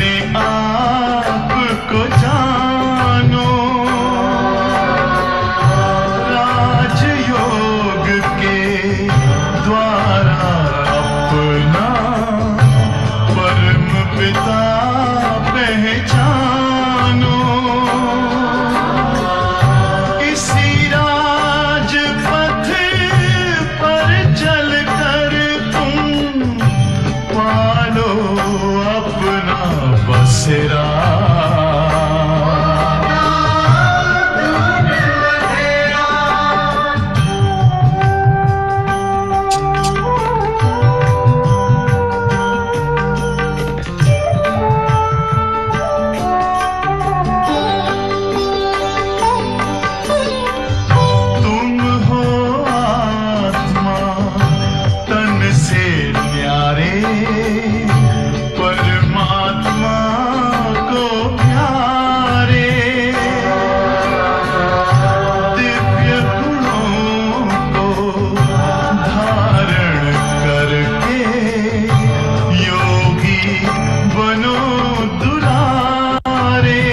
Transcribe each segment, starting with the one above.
अपने आप को जानो, राजयोग के द्वारा अपना परम पिता पहचानो। इसी राजपथ पर चलकर तुम पालो अपना बसेरा। तुम हो आत्मा तन से न्यारे, परमात्मा को प्यारे। दिव्य गुणों को धारण करके योगी बनो दुलारे।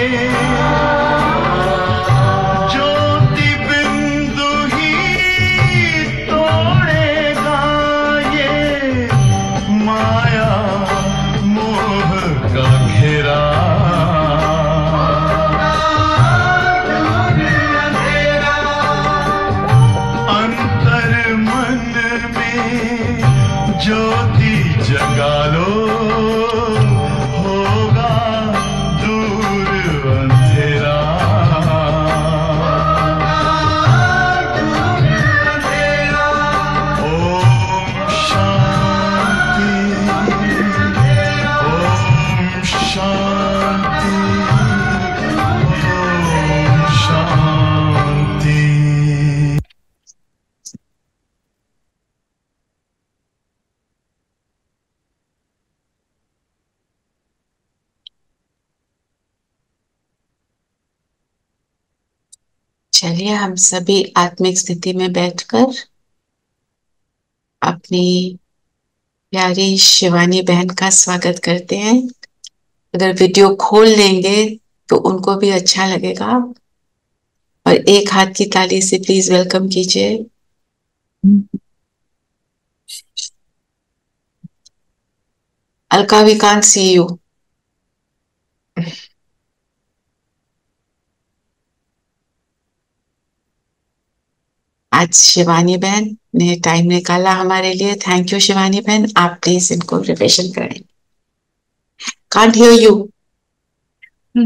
ज्योति बिंदु ही तोड़ेगा ये माया मोह का घेरा। अंतर मन में ज्योति जगा लो, होगा दूर अंधेरा। ओम शांति, ओम शांति, ओम शांति। चलिए हम सभी आत्मिक स्थिति में बैठकर अपनी प्यारी शिवानी बहन का स्वागत करते हैं। अगर वीडियो खोल लेंगे तो उनको भी अच्छा लगेगा, और एक हाथ की ताली से प्लीज वेलकम कीजिए। Alka, we can't see you. आज शिवानी बहन ने टाइम निकाला हमारे लिए। थैंक यू शिवानी बहन। आप प्लीज इनको रिविजन करें। Can't hear you.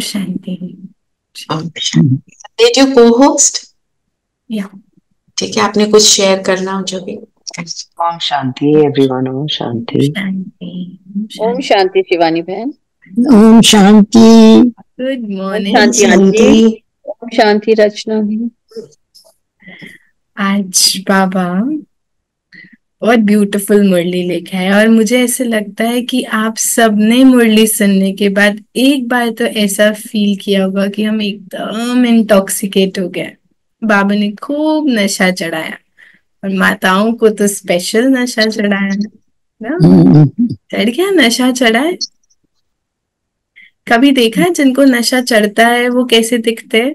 Shanti. Did you co-host? या ठीक है, आपने कुछ शेयर करना हो जो भी। ओम शांति एवरीवन। ओम शांति। शांति। ओम शांति शिवानी बहन। ओम शांति। गुड ओम मॉर्निंग। शांति आंटी। ओम शांति रचना भी। आज बाबा बहुत ब्यूटीफुल मुरली लिखा है, और मुझे ऐसे लगता है कि आप सबने मुरली सुनने के बाद एक बार तो ऐसा फील किया होगा कि हम एकदम इंटॉक्सिकेट हो गए। बाबा ने खूब नशा चढ़ाया, और माताओं को तो स्पेशल नशा चढ़ाया ना। चढ़ गया, नशा चढ़ा है। कभी देखा है जिनको नशा चढ़ता है वो कैसे दिखते हैं?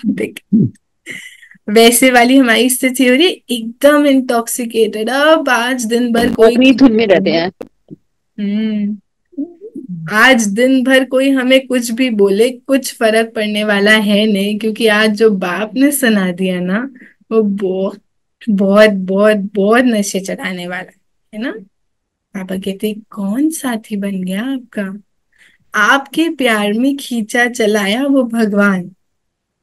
देख, वैसे वाली हमारी स्थिति हो रही है, एकदम इंटॉक्सिकेटेड। अब आज दिन भर कोई अपनी धुन में रहते हैं। आज दिन भर कोई हमें कुछ भी बोले, कुछ फर्क पड़ने वाला है नहीं, क्योंकि आज जो बाप ने सुना दिया ना, वो बहुत बहुत बहुत बहुत नशे चढ़ाने वाला है ना। पापा कहते कौन साथी बन गया आपका, आपके प्यार में खींचा चलाया वो भगवान,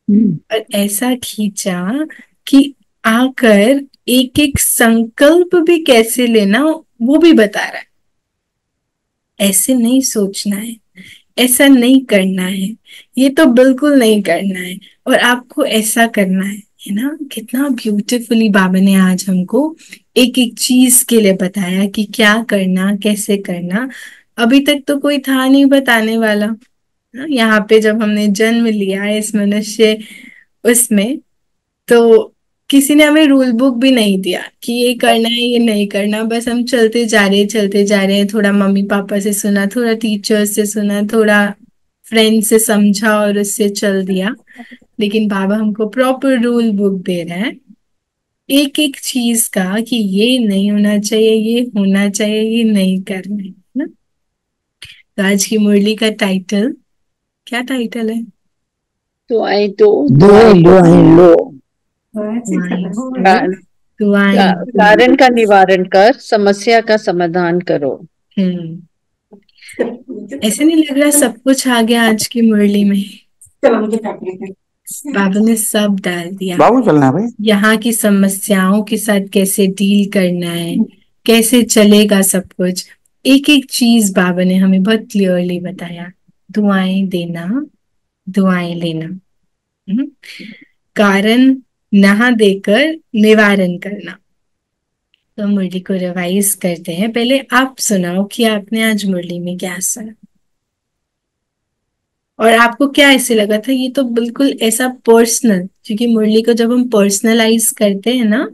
और ऐसा खींचा कि आकर एक एक संकल्प भी कैसे लेना वो भी बता रहा है। ऐसे नहीं सोचना है, ऐसा नहीं करना है, ये तो बिल्कुल नहीं करना है, और आपको ऐसा करना है ना। कितना ब्यूटीफुली बाबा ने आज हमको एक एक चीज के लिए बताया कि क्या करना, कैसे करना। अभी तक तो कोई था नहीं बताने वाला ना। यहाँ पे जब हमने जन्म लिया इस मनुष्य उसमें, तो किसी ने हमें रूल बुक भी नहीं दिया कि ये करना है ये नहीं करना, बस हम चलते जा रहे हैं। थोड़ा मम्मी पापा से सुना, थोड़ा टीचर से सुना, थोड़ा फ्रेंड से समझा और उससे चल दिया। लेकिन बाबा हमको प्रॉपर रूल बुक दे रहा है एक एक चीज का, कि ये नहीं होना चाहिए, ये होना चाहिए, ये नहीं करना है ना। तो आज की मुरली का टाइटल, क्या टाइटल है? दुआएं दो, दो दुआएं लो। का- दुआएं। कारण का निवारण कर, समस्या का समाधान करो। ऐसे नहीं लग रहा सब कुछ आ गया आज की मुरली में? बाबा ने सब डाल दिया। बाबू चलना है भाई। यहाँ की समस्याओं के साथ कैसे डील करना है, कैसे चलेगा सब कुछ, एक एक चीज बाबा ने हमें बहुत क्लियरली बताया। दुआएं देना, दुआएं लेना, कारण नहा देकर निवारण करना। तो मुरली को रिवाइज करते हैं। पहले आप सुनाओ कि आपने आज मुरली में क्या सुना और आपको क्या ऐसे लगा था। ये तो बिल्कुल ऐसा पर्सनल, क्योंकि मुरली को जब हम पर्सनलाइज करते हैं ना,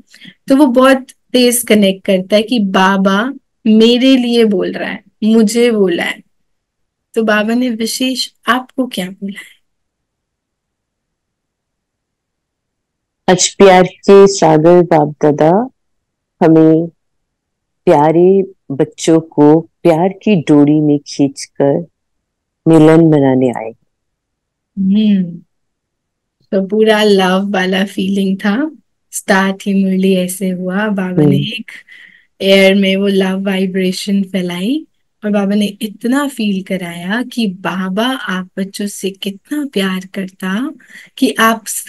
तो वो बहुत तेज कनेक्ट करता है कि बाबा मेरे लिए बोल रहा है, मुझे बोला है। तो बाबा ने विशेष आपको क्या बोला है? आज प्यार के सागर बाप दादा हमें प्यारे बच्चों को प्यार की डोरी में खींचकर मिलन बनाने आए। तो पूरा लव वाला फीलिंग था। स्टार्ट ही मुरली ऐसे हुआ, बाबा ने एक एयर में वो लव वाइब्रेशन फैलाई और बाबा ने इतना फील कराया कि बाबा आप बच्चों से कितना प्यार करता, कि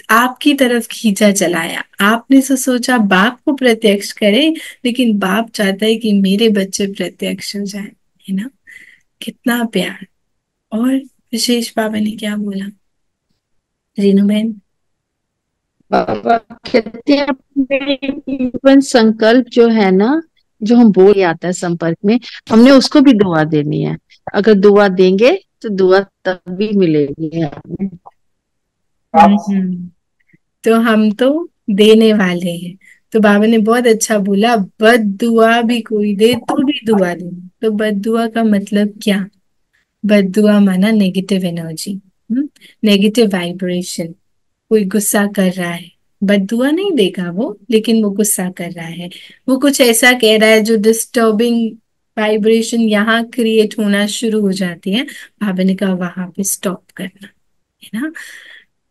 आपकी तरफ खींचा चलाया। आपने तो सोचा बाप को प्रत्यक्ष करे, लेकिन बाप चाहता है कि मेरे बच्चे प्रत्यक्ष हो जाए, है ना। कितना प्यार। और विशेष बाबा ने क्या बोला रीनू बहन? बाबा कहते हैं अपने जीवन संकल्प जो है ना, जो हम बोल आता है संपर्क में, हमने उसको भी दुआ देनी है। अगर दुआ देंगे तो दुआ तभी मिलेगी हमें। तो हम तो देने वाले हैं। तो बाबा ने बहुत अच्छा बोला, बद दुआ भी कोई दे तो भी दुआ दे। तो बद दुआ का मतलब क्या? बद दुआ माना नेगेटिव एनर्जी, नेगेटिव वाइब्रेशन। कोई गुस्सा कर रहा है, बद्दुआ नहीं देगा वो, लेकिन वो गुस्सा कर रहा है, वो कुछ ऐसा कह रहा है जो डिस्टर्बिंग वाइब्रेशन यहाँ क्रिएट होना शुरू हो जाती है। बाबा ने कहा वहां पे स्टॉप करना है ना।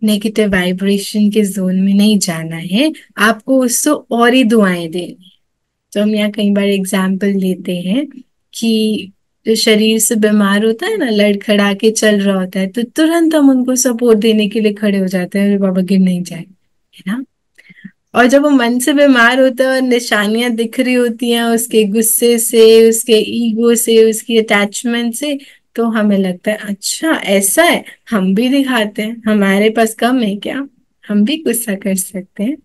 नेगेटिव वाइब्रेशन के जोन में नहीं जाना है, आपको उससे और ही दुआएं देनी। तो हम यहाँ कई बार एग्जाम्पल लेते हैं कि जो शरीर से बीमार होता है ना, लड़खड़ा के चल रहा होता है, तो तुरंत हम उनको सपोर्ट देने के लिए खड़े हो जाते हैं, अरे बाबा गिर नहीं जाए, है ना। और जब वो मन से बीमार होता है और निशानियां दिख रही होती हैं उसके गुस्से से, उसके ईगो से, उसकी अटैचमेंट से, तो हमें लगता है अच्छा ऐसा है, हम भी दिखाते हैं, हमारे पास कम है क्या, हम भी गुस्सा कर सकते हैं,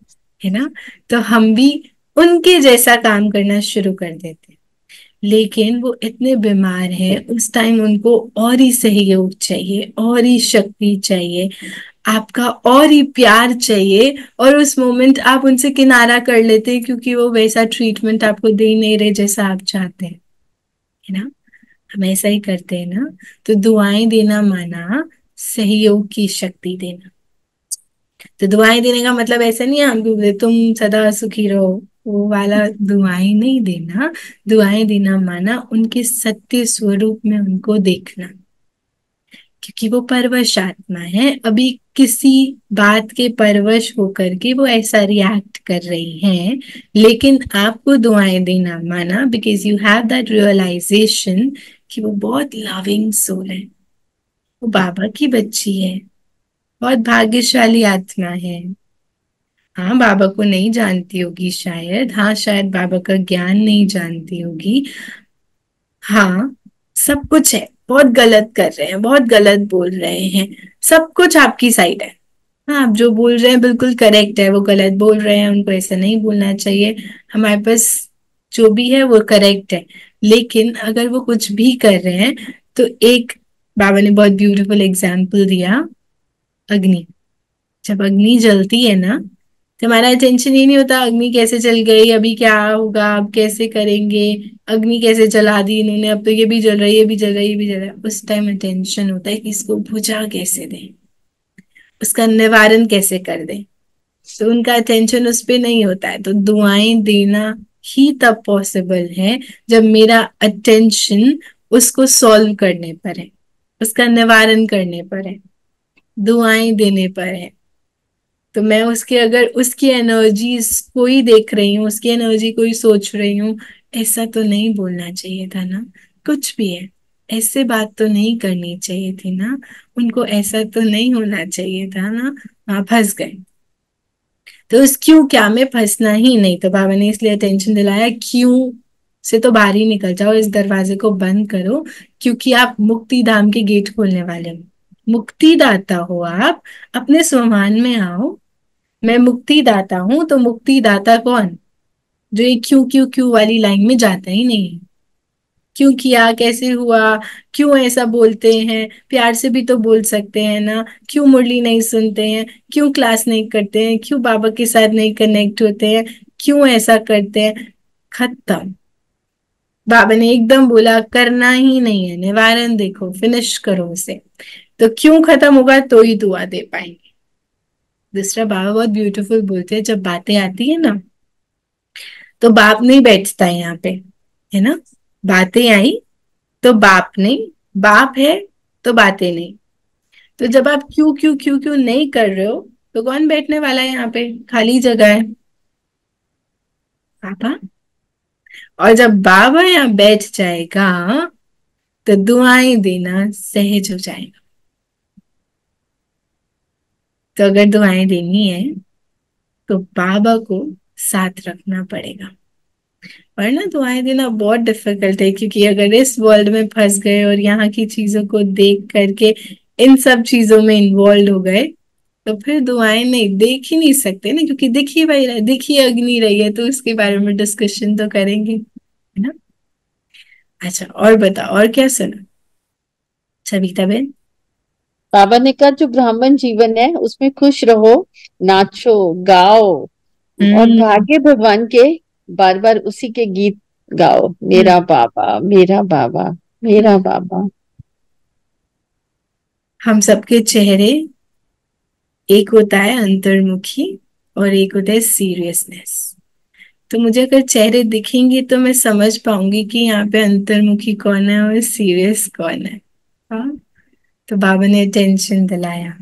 है ना। तो हम भी उनके जैसा काम करना शुरू कर देते हैं। लेकिन वो इतने बीमार हैं, उस टाइम उनको और ही सहयोग चाहिए, और ही शक्ति चाहिए, आपका और ही प्यार चाहिए। और उस मोमेंट आप उनसे किनारा कर लेते हैं, क्योंकि वो वैसा ट्रीटमेंट आपको दे नहीं रहे जैसा आप चाहते हैं, है ना। हम ऐसा ही करते हैं ना। तो दुआएं देना माना सहयोग की शक्ति देना। तो दुआएं देने का मतलब ऐसा नहीं है हम बोलते तुम सदा सुखी रहो, वो वाला दुआएं नहीं देना। दुआएं देना माना उनके सत्य स्वरूप में उनको देखना, क्योंकि वो परवश आत्मा है। अभी किसी बात के परवश होकर के वो ऐसा रिएक्ट कर रही हैं, लेकिन आपको दुआएं देना माना because you have that realisation कि वो बहुत लविंग सोल है, वो बाबा की बच्ची है, बहुत भाग्यशाली आत्मा है। हाँ बाबा को नहीं जानती होगी शायद, हाँ शायद बाबा का ज्ञान नहीं जानती होगी, हाँ सब कुछ है, बहुत गलत कर रहे हैं, बहुत गलत बोल रहे हैं, सब कुछ आपकी साइड है। हाँ आप जो बोल रहे हैं बिल्कुल करेक्ट है, वो गलत बोल रहे हैं, उनको ऐसा नहीं बोलना चाहिए, हमारे पास जो भी है वो करेक्ट है। लेकिन अगर वो कुछ भी कर रहे हैं तो एक बाबा ने बहुत ब्यूटीफुल एग्जाम्पल दिया, अग्नि। जब अग्नि जलती है ना, तो हमारा अटेंशन ही नहीं होता अग्नि कैसे जल गई, अभी क्या होगा, अब कैसे करेंगे, अग्नि कैसे जला दी इन्होंने, अब तो ये भी जल रही है, ये भी जल रही है, ये भी जल रहा है। उस टाइम अटेंशन होता है कि इसको बुझा कैसे दें, उसका निवारण कैसे कर दें। तो उनका अटेंशन उस पे नहीं होता है। तो दुआएं देना ही तब पॉसिबल है जब मेरा अटेंशन उसको सॉल्व करने पर है, उसका निवारण करने पर है, दुआएं देने पर है। तो मैं उसके, अगर उसकी एनर्जी को ही देख रही हूँ, उसकी एनर्जी को ही सोच रही हूँ, ऐसा तो नहीं बोलना चाहिए था ना, कुछ भी है, ऐसे बात तो नहीं करनी चाहिए थी ना, उनको ऐसा तो नहीं होना चाहिए था ना, वहां फंस गए। तो उस क्यों क्या में फंसना ही नहीं। तो बाबा ने इसलिए अटेंशन दिलाया, क्यों से तो बाहर ही निकल जाओ, इस दरवाजे को बंद करो, क्योंकि आप मुक्ति धाम के गेट खोलने वाले हो, मुक्ति दाता हो आप, अपने स्वमान में आओ। मैं मुक्ति दाता हूं, तो मुक्ति दाता कौन? जो ये क्यों क्यों क्यों वाली लाइन में जाता ही नहीं। क्यों किया, कैसे हुआ, क्यों ऐसा बोलते हैं, प्यार से भी तो बोल सकते हैं ना, क्यों मुरली नहीं सुनते हैं, क्यों क्लास नहीं करते हैं, क्यों बाबा के साथ नहीं कनेक्ट होते हैं, क्यों ऐसा करते हैं। खत्म। बाबा ने एकदम बोला करना ही नहीं है, निवारण देखो, फिनिश करो उसे। तो क्यों खत्म होगा तो ही दुआ दे पाएंगे। दूसरा बाबा बहुत ब्यूटीफुल बोलते हैं, जब बातें आती है ना तो बाप नहीं बैठता है यहाँ पे, है ना, बातें आई तो बाप नहीं, बाप है तो बातें नहीं। तो जब आप क्यों क्यों क्यों क्यों नहीं कर रहे हो तो कौन बैठने वाला है यहाँ पे, खाली जगह है, पापा। और जब बाबा यहाँ बैठ जाएगा तो दुआएं देना सहज हो जाएगा। तो अगर दुआएं देनी है तो बाबा को साथ रखना पड़ेगा, वरना दुआएं देना बहुत डिफिकल्ट है। क्योंकि अगर इस वर्ल्ड में फंस गए और यहाँ की चीजों को देख करके इन सब चीजों में इन्वॉल्व हो गए तो फिर दुआएं नहीं देख ही नहीं सकते ना, क्योंकि दिख ही वही रहा है, दिख ही अग्नि रही है, तो उसके बारे में डिस्कशन तो करेंगे, है ना। अच्छा, और बताओ, और क्या सुना सविता बहन? बाबा ने कहा जो ब्राह्मण जीवन है उसमें खुश रहो, नाचो गाओ और हम्म। भाग्य भगवान के बार बार उसी के गीत गाओ, मेरा बाबा मेरा बाबा मेरा बाबा। हम सबके चेहरे, एक होता है अंतर्मुखी और एक होता है सीरियसनेस। तो मुझे अगर चेहरे दिखेंगे तो मैं समझ पाऊंगी कि यहाँ पे अंतर्मुखी कौन है और सीरियस कौन है। हाँ। तो बाबा ने टेंशन दिलाया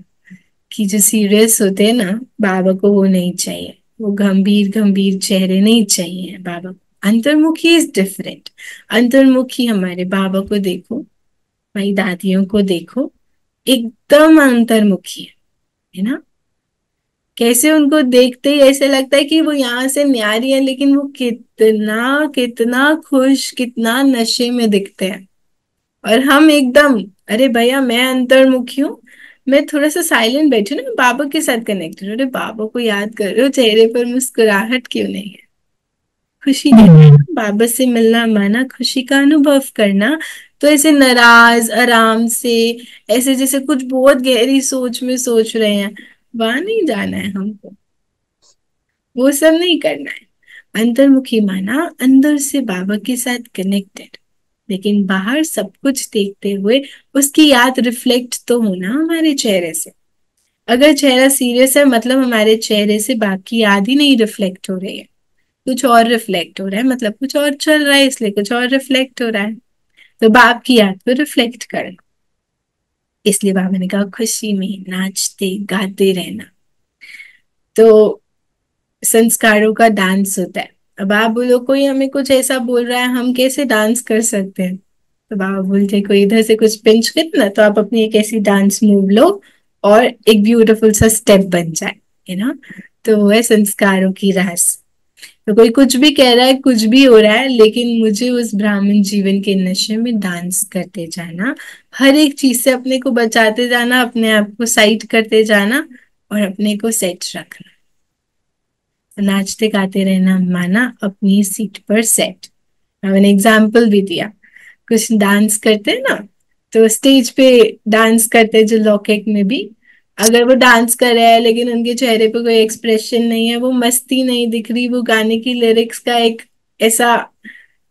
कि जो सीरियस होते हैं ना, बाबा को वो नहीं चाहिए, वो गंभीर गंभीर चेहरे नहीं चाहिए बाबा को। अंतर्मुखी इज डिफरेंट। अंतर्मुखी हमारे बाबा को देखो, हमारी दादियों को देखो, एकदम अंतर्मुखी है ना। कैसे उनको देखते ही ऐसे लगता है कि वो यहाँ से न्यारी है, लेकिन वो कितना कितना खुश, कितना नशे में दिखते हैं। और हम एकदम, अरे भैया मैं अंतर्मुखी हूँ, मैं थोड़ा सा साइलेंट बैठी हूँ ना, बाबा के साथ कनेक्टेड। अरे बाबा को याद कर रहे हो, चेहरे पर मुस्कुराहट क्यों नहीं है? खुशी देना, बाबा से मिलना माना खुशी का अनुभव करना। तो ऐसे नाराज आराम से, ऐसे जैसे कुछ बहुत गहरी सोच में सोच रहे हैं, वहां नहीं जाना है हमको, वो सब नहीं करना है। अंतर्मुखी माना अंदर से बाबा के साथ कनेक्टेड, लेकिन बाहर सब कुछ देखते हुए उसकी याद रिफ्लेक्ट तो होना हमारे चेहरे से। अगर चेहरा सीरियस है मतलब हमारे चेहरे से बाकी याद ही नहीं रिफ्लेक्ट हो रही है, कुछ और रिफ्लेक्ट हो रहा है, मतलब कुछ और चल रहा है, इसलिए कुछ और रिफ्लेक्ट हो रहा है। तो बाप की याद को रिफ्लेक्ट करना, इसलिए बाबा ने कहा खुशी में नाचते गाते रहना। तो संस्कारों का डांस होता है। अब आप बोलो कोई हमें कुछ ऐसा बोल रहा है, हम कैसे डांस कर सकते हैं? तो बाबा बोलते कोई इधर से कुछ पिंच करे ना, तो आप अपनी एक ऐसी डांस मूव लो और एक ब्यूटीफुल सा स्टेप बन जाए, है ना। तो वो है संस्कारों की रास। तो कोई कुछ भी कह रहा है, कुछ भी हो रहा है, लेकिन मुझे उस ब्राह्मण जीवन के नशे में डांस करते जाना, हर एक चीज से अपने को बचाते जाना, अपने आप को साइड करते जाना और अपने को सेट रखना। नाचते गाते रहना माना अपनी सीट पर सेट। मैंने एग्जाम्पल भी दिया, कुछ डांस करते हैं ना, तो स्टेज पे डांस करते हैं जो लौकिक में भी, अगर वो डांस कर रहे हैं लेकिन उनके चेहरे पे कोई एक्सप्रेशन नहीं है, वो मस्ती नहीं दिख रही, वो गाने की लिरिक्स का एक ऐसा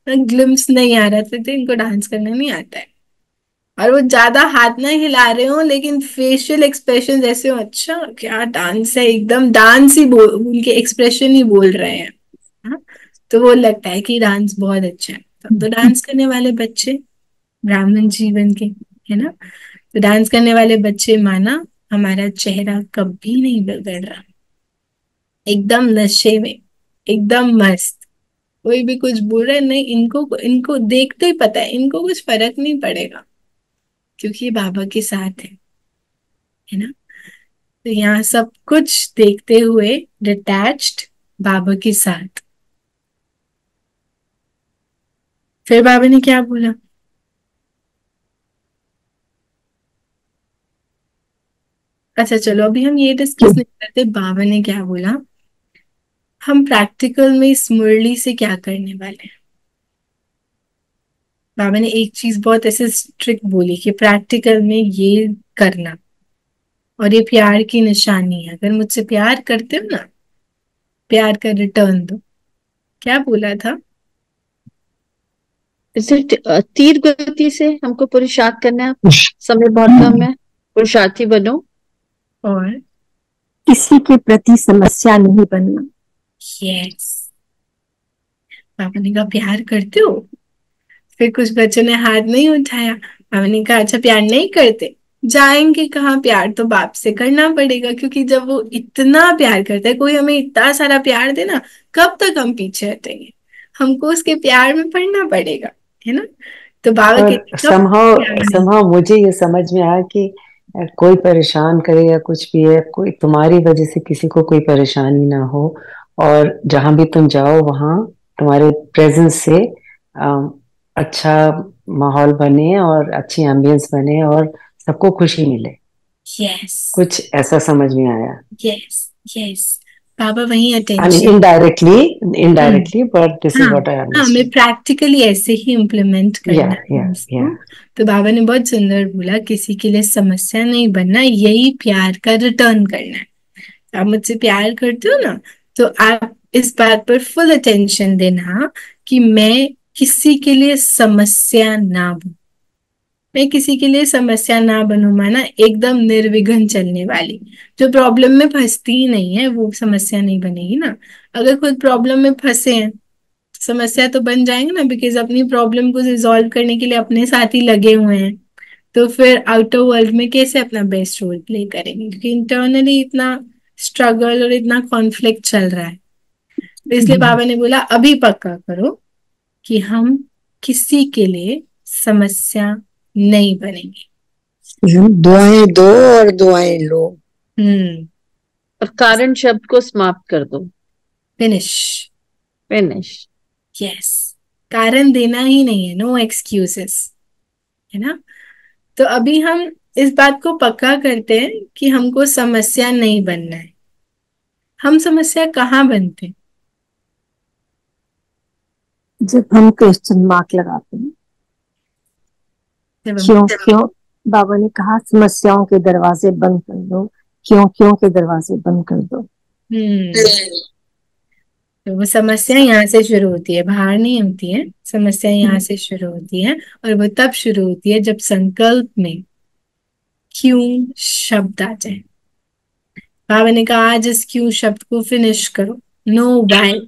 ग्लिम्स नहीं आ रहा, तो इनको डांस करना नहीं आता है। और वो ज्यादा हाथ ना हिला रहे हो लेकिन फेशियल एक्सप्रेशन ऐसे हो, अच्छा क्या डांस है, एकदम डांस ही बोल, उनके एक्सप्रेशन ही बोल रहे हैं। हाँ? तो वो लगता है कि डांस बहुत अच्छा है। तो डांस करने वाले बच्चे ब्राह्मण जीवन के, है ना। तो डांस करने वाले बच्चे माना हमारा चेहरा कभी नहीं बिगड़ रहा, एकदम नशे में, एकदम मस्त। कोई भी कुछ बोल रहा है नहीं, इनको इनको देखते ही पता है इनको कुछ फर्क नहीं पड़ेगा, क्योंकि ये बाबा के साथ है ना। तो यहाँ सब कुछ देखते हुए डिटैच्ड बाबा के साथ। फिर बाबा ने क्या बोला? अच्छा चलो अभी हम ये डिस्कस नहीं करते बाबा ने क्या बोला, हम प्रैक्टिकल में इस मुरली से क्या करने वाले हैं। बाबा ने एक चीज बहुत ऐसे स्ट्रिक्ट बोली कि प्रैक्टिकल में ये करना, और ये प्यार की निशानी है, अगर मुझसे प्यार करते हो ना, प्यार का रिटर्न दो। क्या बोला था? इसे तीर गति से हमको पुरुषार्थ करना है, समय बहुत कम है, पुरुषार्थी बनो। और किसी के प्रति समस्या नहीं बनना। यस, पापा ने कहा प्यार करते हो? फिर कुछ बच्चों ने हाथ नहीं उठाया। पापा ने कहा अच्छा प्यार नहीं करते, जाएंगे कहाँ, प्यार तो बाप से करना पड़ेगा, क्योंकि जब वो इतना प्यार करता है, कोई हमें इतना सारा प्यार देना, कब तक हम पीछे हटेंगे, हमको उसके प्यार में पड़ना पड़ेगा, है ना। तो बाबा और कहते कब समहाउ प्यार नहीं। समहाउ मुझे ये समझ में आया कि कोई परेशान करे या कुछ भी है, कोई तुम्हारी वजह से किसी को कोई परेशानी ना हो, और जहां भी तुम जाओ वहां तुम्हारे प्रेजेंस से अच्छा माहौल बने और अच्छी एम्बियंस बने और सबको खुशी मिले। यस कुछ ऐसा समझ में आया। यस यस, बाबा वही I mean, attention. indirectly, but this is हाँ what I हाँ, हमें understood. प्रैक्टिकली ऐसे ही इम्प्लीमेंट करना Yeah, है yeah, इसको। yeah. तो बाबा ने बहुत सुंदर बोला, किसी के लिए समस्या नहीं बनना, यही प्यार का रिटर्न करना है। आप मुझसे प्यार करते हो ना, तो आप इस बात पर फुल अटेंशन देना कि मैं किसी के लिए समस्या ना बनूं, मैं किसी के लिए समस्या ना बनूं, माना एकदम निर्विघ्न चलने वाली, जो प्रॉब्लम में फंसती ही नहीं है वो समस्या नहीं बनेगी ना। अगर खुद प्रॉब्लम में फंसे हैं, समस्या तो बन जाएंगे ना, बिकॉज अपनी प्रॉब्लम को रिजॉल्व करने के लिए अपने साथ ही लगे हुए हैं। तो फिर आउटर वर्ल्ड में कैसे अपना बेस्ट रोल प्ले करेंगे, क्योंकि इंटरनली इतना स्ट्रगल और इतना कॉन्फ्लिक्ट चल रहा है। तो इसलिए बाबा ने बोला अभी पक्का करो कि हम किसी के लिए समस्या नहीं बनेंगे। दुआएं दो और दुआएं लो। और कारण शब्द को समाप्त कर दो। फिनिश। फिनिश। यस, कारण देना ही नहीं है, नो एक्सक्यूजेस, है ना। तो अभी हम इस बात को पक्का करते हैं कि हमको समस्या नहीं बनना है। हम समस्या कहाँ बनते हैं? जब हम क्वेश्चन मार्क लगाते हैं, जब हम क्यों क्यों, बाबा ने कहा समस्याओं के दरवाजे बंद कर दो, क्यों क्यों के दरवाजे बंद कर दो। तो वो समस्या यहाँ से शुरू होती है, बाहर नहीं होती है, समस्या यहाँ से शुरू होती है। और वो तब शुरू होती है जब संकल्प में क्यों शब्द आ जाए। बाबा ने कहा आज इस क्यों शब्द को फिनिश करो। नो वाई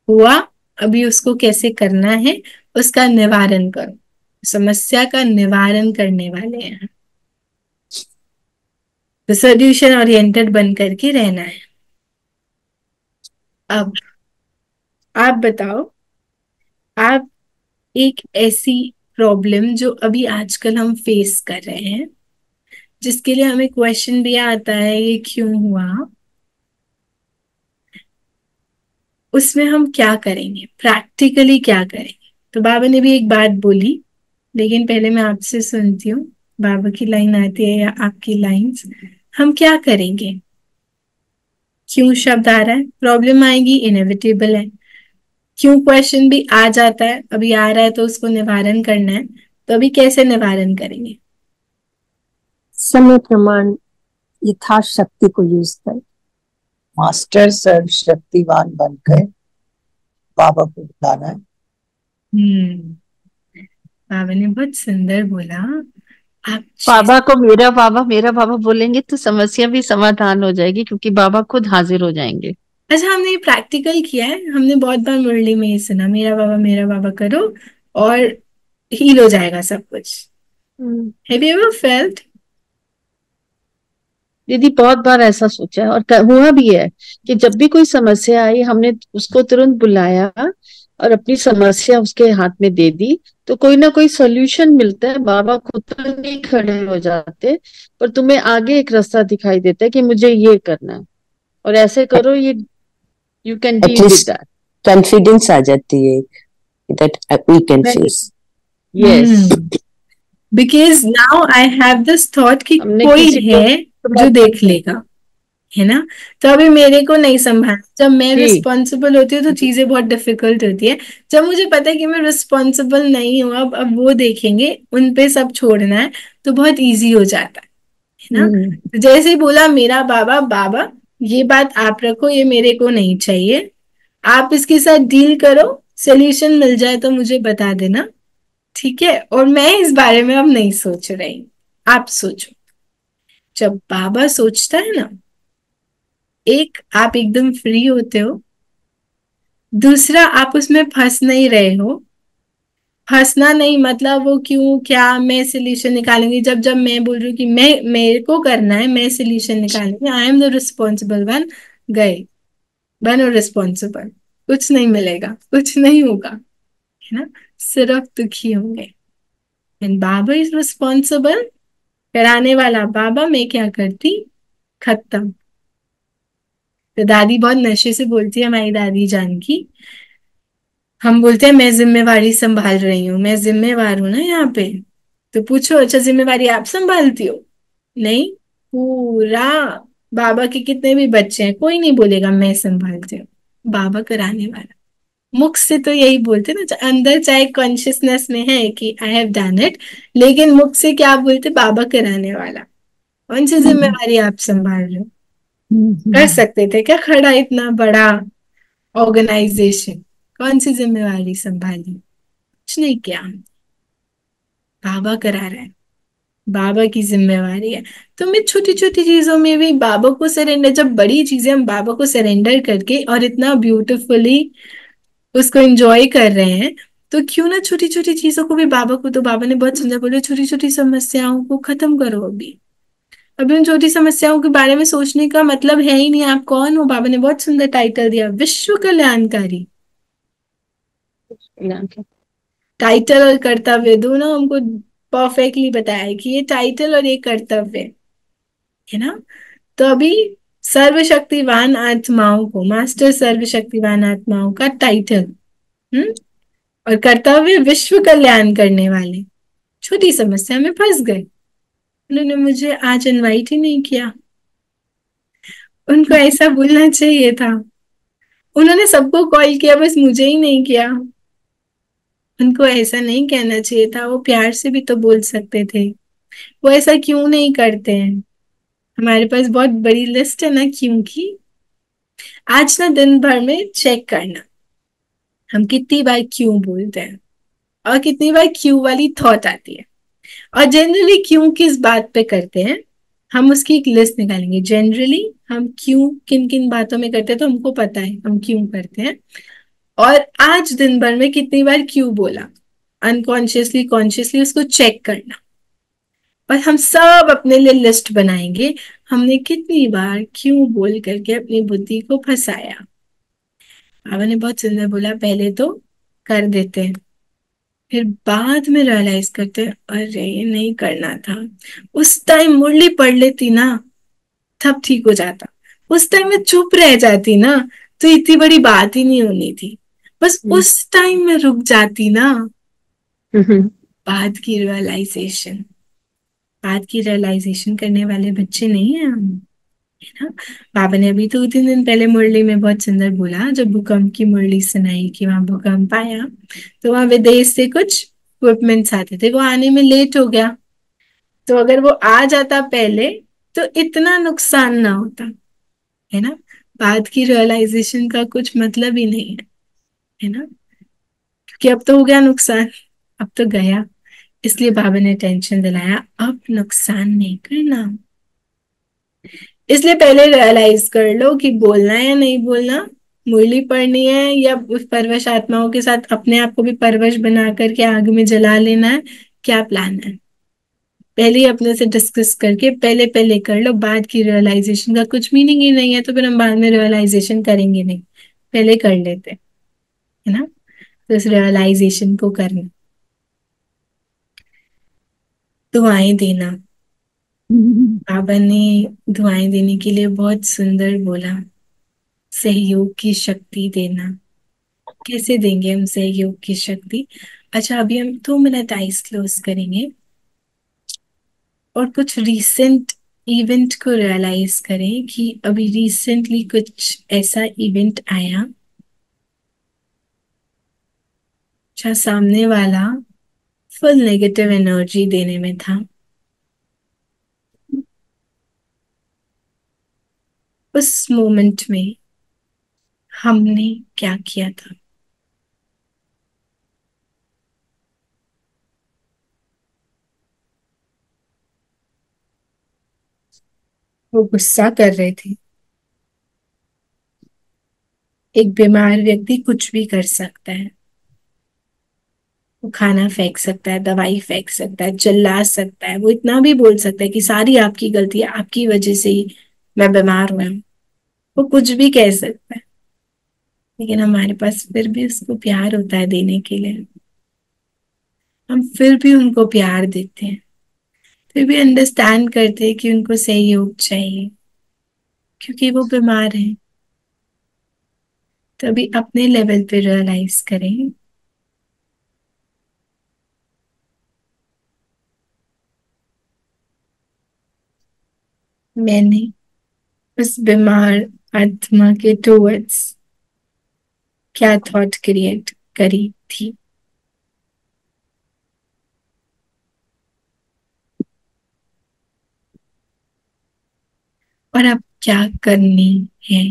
हुआ, अभी उसको कैसे करना है, उसका निवारण करो। समस्या का निवारण करने वाले हैं, तो सोल्यूशन ओरिएंटेड बन करके रहना है। अब आप बताओ, आप एक ऐसी प्रॉब्लम जो अभी आजकल हम फेस कर रहे हैं, जिसके लिए हमें क्वेश्चन भी आता है ये क्यों हुआ, उसमें हम क्या करेंगे, प्रैक्टिकली क्या करेंगे। तो बाबा ने भी एक बात बोली, लेकिन पहले मैं आपसे सुनती हूँ, बाबा की लाइन आती है या आपकी लाइंस, हम क्या करेंगे। क्यों शब्द आ रहा है, प्रॉब्लम आएगी, इनएविटेबल है। क्यों क्वेश्चन भी आ जाता है, अभी आ रहा है तो उसको निवारण करना है। तो अभी कैसे निवारण करेंगे? समय प्रमाण यथाशक्ति को यूज कर। मास्टर सर्वशक्तिवान बनकर बाबा को बुलाना है। बाबा ने बहुत सुंदर बोला। आप मेरा बाबा बोलेंगे तो समस्या भी समाधान हो जाएगी, क्योंकि बाबा खुद हाजिर हो जाएंगे। अच्छा, हमने ये प्रैक्टिकल किया है, हमने बहुत बार मुरली में ये सुना, मेरा बाबा करो और हील हो जाएगा सब कुछ। Have you ever felt? दीदी बहुत बार ऐसा सोचा है, और हुआ भी है कि जब भी कोई समस्या आई हमने उसको तुरंत बुलाया और अपनी समस्या उसके हाथ में दे दी, तो कोई ना कोई सॉल्यूशन मिलता है। बाबा खुद तो नहीं खड़े हो जाते, पर तुम्हें आगे एक रास्ता दिखाई देता है कि मुझे ये करना है और ऐसे करो, ये you can deal with that. Confidence आ जाती है that we can face. Yes, because now I have this thought कि कोई है जो देख लेगा, है ना। तो अभी मेरे को नहीं संभालना, जब मैं रिस्पॉन्सिबल होती हूँ तो चीजें बहुत डिफिकल्ट होती है। जब मुझे पता है कि मैं रिस्पॉन्सिबल नहीं हूँ, अब वो देखेंगे, उन पे सब छोड़ना है, तो बहुत इजी हो जाता है ना। तो जैसे ही बोला मेरा बाबा, बाबा ये बात आप रखो, ये मेरे को नहीं चाहिए, आप इसके साथ डील करो, सोल्यूशन मिल जाए तो मुझे बता देना, ठीक है। और मैं इस बारे में अब नहीं सोच रही, आप सोचो। जब बाबा सोचता है ना, एक आप एकदम फ्री होते हो, दूसरा आप उसमें फंस नहीं रहे हो। फंसना नहीं मतलब वो क्यों क्या, मैं सोल्यूशन निकालूंगी, जब जब मैं बोल रही हूँ कि मेरे को करना है, मैं सोल्यूशन निकालूंगी, I am the responsible one, गए बनो रिस्पॉन्सिबल, कुछ नहीं मिलेगा, कुछ नहीं होगा, है ना, सिर्फ दुखी होंगे। एंड बाबा इज रिस्पॉन्सिबल, कराने वाला बाबा, मैं क्या करती, खत्म। तो दादी बहुत नशे से बोलती है, हमारी दादी जान की, हम बोलते हैं मैं जिम्मेवारी संभाल रही हूँ, मैं जिम्मेवार हूं ना यहाँ पे। तो पूछो, अच्छा जिम्मेवारी आप संभालती हो? नहीं, पूरा बाबा के कितने भी बच्चे हैं, कोई नहीं बोलेगा मैं संभालती हूँ, बाबा कराने वाला। मुख से तो यही बोलते ना, अंदर चाहे कॉन्शियसनेस में है कि आई हैव डन इट, लेकिन मुख से क्या बोलते, बाबा कराने वाला। कौन सी जिम्मेवारी आप संभाल रहे हो? कर सकते थे क्या खड़ा इतना बड़ा ऑर्गेनाइजेशन, कौन सी जिम्मेवारी संभाली? कुछ नहीं किया। बाबा करा रहे हैं, बाबा की जिम्मेवारी है। तो मैं छोटी छोटी चीजों में भी बाबा को सरेंडर, जब बड़ी चीजें हम बाबा को सरेंडर करके और इतना ब्यूटिफुली उसको एंजॉय कर रहे हैं, तो क्यों ना छोटी छोटी चीजों को भी बाबा को, तो बाबा ने बहुत सुंदर बोले, छोटी छोटी समस्याओं को खत्म करो। अभी उन छोटी समस्याओं के बारे में सोचने का मतलब है ही नहीं, आप कौन हो। बाबा ने बहुत सुंदर टाइटल दिया, विश्व कल्याणकारी। टाइटल और कर्तव्य दोनों हमको परफेक्टली बताया है कि ये टाइटल और ये कर्तव्य है ना। तो अभी सर्वशक्तिवान आत्माओं को, मास्टर सर्वशक्तिवान आत्माओं का टाइटल, और कर्तव्य विश्व कल्याण करने वाले। छोटी समस्या में फंस गए, उन्होंने मुझे आज इनवाइट ही नहीं किया, उनको ऐसा बोलना चाहिए था। उन्होंने सबको कॉल किया, बस मुझे ही नहीं किया। उनको ऐसा नहीं कहना चाहिए था, वो प्यार से भी तो बोल सकते थे। वो ऐसा क्यों नहीं करते हैं? हमारे पास बहुत बड़ी लिस्ट है ना क्यों की। आज ना दिन भर में चेक करना हम कितनी बार क्यों बोलते हैं और कितनी बार क्यों वाली थॉट आती है, और जनरली क्यों किस बात पे करते हैं, हम उसकी एक लिस्ट निकालेंगे। जनरली हम क्यों किन किन बातों में करते हैं, तो हमको पता है हम क्यों करते हैं, और आज दिन भर में कितनी बार क्यों बोला, अनकॉन्शियसली कॉन्शियसली उसको चेक करना। और हम सब अपने लिए लिस्ट बनाएंगे, हमने कितनी बार क्यों बोल करके अपनी बुद्धि को फंसाया। बाबा ने बहुत सुंदर बोला, पहले तो कर देते हैं, फिर बाद में रियलाइज करते हैं अरे ये नहीं करना था। उस टाइम मुरली पढ़ लेती ना, तब ठीक हो जाता। उस टाइम में चुप रह जाती ना, तो इतनी बड़ी बात ही नहीं होनी थी। बस उस टाइम में रुक जाती ना, बाद की रियलाइजेशन, बाद की रियलाइजेशन करने वाले बच्चे नहीं है हम, है ना। बाबा ने अभी 2-3 दिन पहले मुरली में बहुत सुंदर बोला, जब भूकंप की मुरली सुनाई कि वहां भूकंप आया, तो वहां विदेश से कुछ इक्विपमेंट्स आते थे, वो आने में लेट हो गया। तो अगर वो आ जाता पहले तो इतना नुकसान ना होता, है ना। बाद की रियलाइजेशन का कुछ मतलब ही नहीं है ना, क्योंकि अब तो हो गया नुकसान, अब तो गया। इसलिए बाबा ने टेंशन दिलाया, अब नुकसान नहीं करना। इसलिए पहले रियलाइज कर लो कि बोलना है या नहीं बोलना, मुरली पढ़नी है या उस परवश आत्माओं के साथ अपने आप को भी परवश बना करके आग में जला लेना है, क्या प्लान है। पहले ही अपने से डिस्कस करके पहले पहले कर लो। बाद की रियलाइजेशन का कुछ मीनिंग ही नहीं है, तो फिर हम बाद में रियलाइजेशन करेंगे नहीं, पहले कर लेते, है ना। तो इस रियलाइजेशन को करना, दुआएं देना। बाबा ने दुआएं देने के लिए बहुत सुंदर बोला, सहयोग की शक्ति देना। कैसे देंगे हम सहयोग की शक्ति। अच्छा, अभी हम 2 मिनट आइज क्लोज करेंगे और कुछ रीसेंट इवेंट को रियलाइज करें कि अभी रिसेंटली कुछ ऐसा इवेंट आया जहाँ सामने वाला फुल नेगेटिव एनर्जी देने में था। उस मोमेंट में हमने क्या किया था। वो गुस्सा कर रहे थे। एक बीमार व्यक्ति कुछ भी कर सकता है, वो खाना फेंक सकता है, दवाई फेंक सकता है, चिल्ला सकता है, वो इतना भी बोल सकता है कि सारी आपकी गलती है, आपकी वजह से ही मैं बीमार हुआ हूं। वो कुछ भी कह सकता है, लेकिन हमारे पास फिर भी उसको प्यार होता है देने के लिए। हम फिर भी उनको प्यार देते हैं, फिर भी अंडरस्टैंड करते हैं कि उनको सहयोग चाहिए, क्योंकि वो बीमार है। तो अभी अपने लेवल पे रियलाइज करें, मैंने उस बीमार आत्मा के टुवर्ड्स क्या थॉट क्रिएट करी थी, और अब क्या करनी है।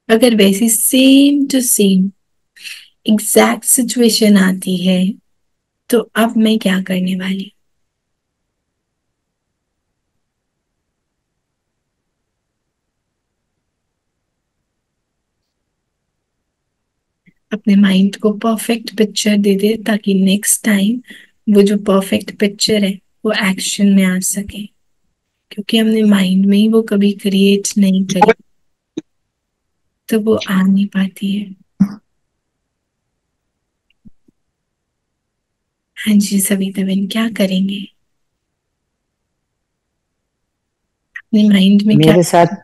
अगर वैसी same to same exact situation आती है, तो अब मैं क्या करने वाली। अपने माइंड को परफेक्ट पिक्चर दे दे, ताकि नेक्स्ट टाइम वो जो परफेक्ट पिक्चर है वो एक्शन में आ सके, क्योंकि हमने माइंड में ही वो कभी क्रिएट नहीं करी, तो वो आ नहीं पाती है। हाँ जी सविता बहन, क्या करेंगे अपने माइंड में क्या। मेरे साथ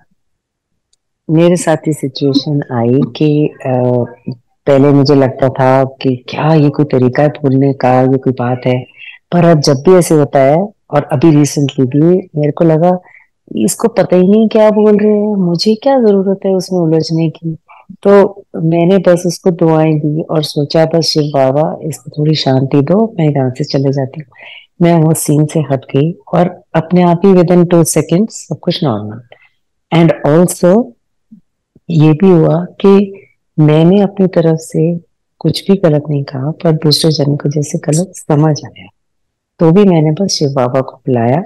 मेरे साथ ये सिचुएशन आई कि पहले मुझे लगता था कि क्या ये कोई तरीका है बोलने का, ये कोई बात है। पर अब जब भी ऐसे होता है, और अभी रिसेंटली भी मेरे को लगा इसको पता ही नहीं क्या बोल रहे हैं, मुझे क्या जरूरत है उसमें उलझने की। तो मैंने बस उसको दुआएं दी और सोचा बस शिव बाबा इसको थोड़ी शांति दो, मैं यहाँ से चले जाती हूँ। मैं वो सीन से हट गई और अपने आप ही विद इन 2 सेकेंड सब कुछ नॉर्मल। एंड ऑल्सो ये भी हुआ कि मैंने अपनी तरफ से कुछ भी गलत नहीं कहा, पर दूसरे जन को जैसे गलत समझ आया, तो भी मैंने बस शिव बाबा को बुलाया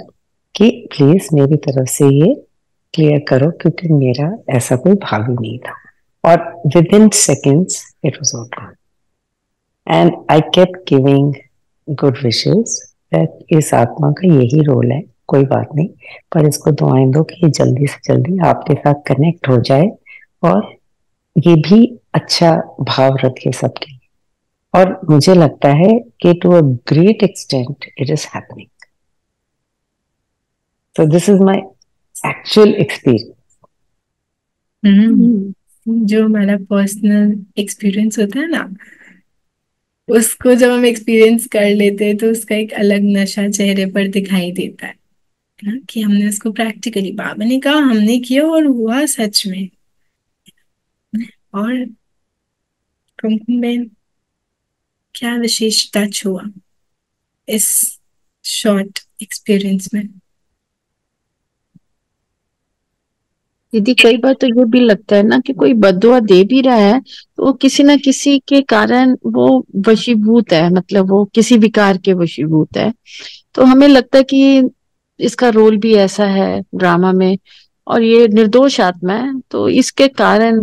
कि प्लीज मेरी तरफ से ये क्लियर करो, क्योंकि मेरा ऐसा कोई भाव ही नहीं था। और with in seconds it was all gone. And I kept giving good wishes that इस आत्मा का यही रोल है, कोई बात नहीं, पर इसको दुआएं दो कि ये जल्दी से जल्दी आपके साथ कनेक्ट हो जाए और ये भी अच्छा भाव रखे सबके। और मुझे लगता है कि to a great extent it is happening. So this is my actual experience. जो हमारा पर्सनल एक्सपीरियंस होता है ना, उसको जब हम एक्सपीरियंस कर लेते हैं तो उसका एक अलग नशा चेहरे पर दिखाई देता है ना, कि हमने उसको प्रैक्टिकली, बाबा ने कहा, हमने किया और हुआ सच में। और कुमकुम बहन, क्या विशेष टच हुआ इस शॉर्ट एक्सपीरियंस में। दीदी कई बार तो ये भी लगता है ना कि कोई बद्दुआ दे भी रहा है तो वो किसी ना किसी के कारण वो वशीभूत है, मतलब वो किसी विकार के वशीभूत है। तो हमें लगता है कि इसका रोल भी ऐसा है ड्रामा में, और ये निर्दोष आत्मा है तो इसके कारण,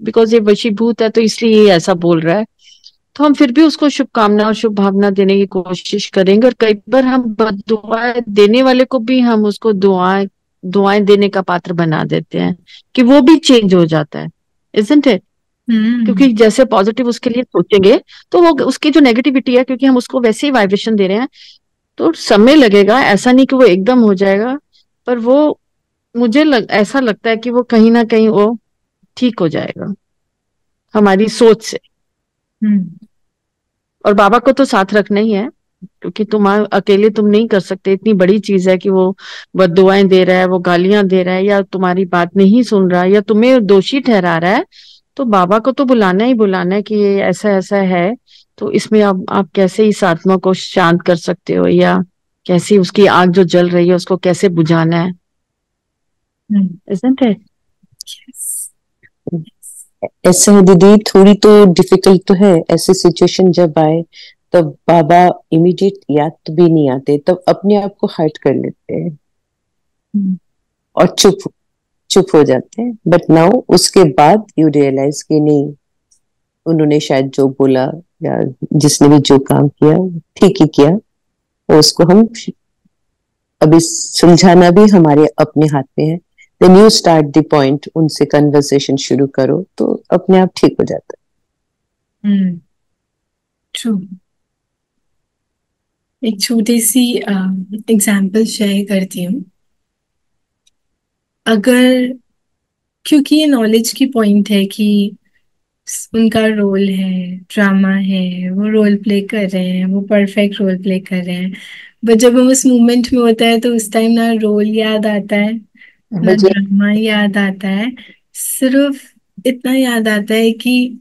बिकॉज ये वशीभूत है तो इसलिए ये ऐसा बोल रहा है। तो हम फिर भी उसको शुभकामना और शुभ भावना देने की कोशिश करेंगे, और कई बार हम दुआएं देने वाले को भी हम उसको दुआएं दुआएं देने का पात्र बना देते हैं कि वो भी चेंज हो जाता है, इजंट इट? क्योंकि जैसे पॉजिटिव उसके लिए सोचेंगे तो वो उसकी जो नेगेटिविटी है, क्योंकि हम उसको वैसे ही वाइब्रेशन दे रहे हैं, तो समय लगेगा, ऐसा नहीं कि वो एकदम हो जाएगा। पर वो ऐसा लगता है कि वो कहीं ना कहीं वो ठीक हो जाएगा हमारी सोच से। और बाबा को तो साथ रखना ही है, क्योंकि अकेले तुम नहीं कर सकते। इतनी बड़ी चीज है कि वो बद्दुआएं दे रहा है, वो गालियां दे रहा है, या तुम्हारी बात नहीं सुन रहा है, या तुम्हें दोषी ठहरा रहा है, तो बाबा को तो बुलाना ही बुलाना है कि ये ऐसा ऐसा है। तो इसमें आप कैसे इस आत्मा को शांत कर सकते हो, या कैसे उसकी आग जो जल रही है उसको कैसे बुझाना है, isn't it? ऐसा है दीदी, थोड़ी तो डिफिकल्ट तो है। ऐसे सिचुएशन जब आए तब बाबा इमीडिएट याद तो भी नहीं आते, तब अपने आप को हर्ट कर लेते हैं और चुप हो जाते हैं। बट नाउ उसके बाद यू रियलाइज कि नहीं, उन्होंने शायद जो बोला या जिसने भी जो काम किया ठीक ही किया, और उसको हम अभी सुलझाना भी हमारे अपने हाथ में है। Then you start the point, उनसे कन्वर्सेशन शुरू करो तो अपने आप ठीक हो जाता है। ट्रू। एक छोटी सी एग्जाम्पल शेयर करती हूँ। अगर, क्योंकि ये नॉलेज की पॉइंट है कि उनका रोल है, ड्रामा है, वो रोल प्ले कर रहे हैं, वो परफेक्ट रोल प्ले कर रहे हैं, बट जब हम उस मोमेंट में होता है तो उस टाइम ना रोल याद आता है ना मुझे ड्रामा याद आता है। सिर्फ इतना याद आता है कि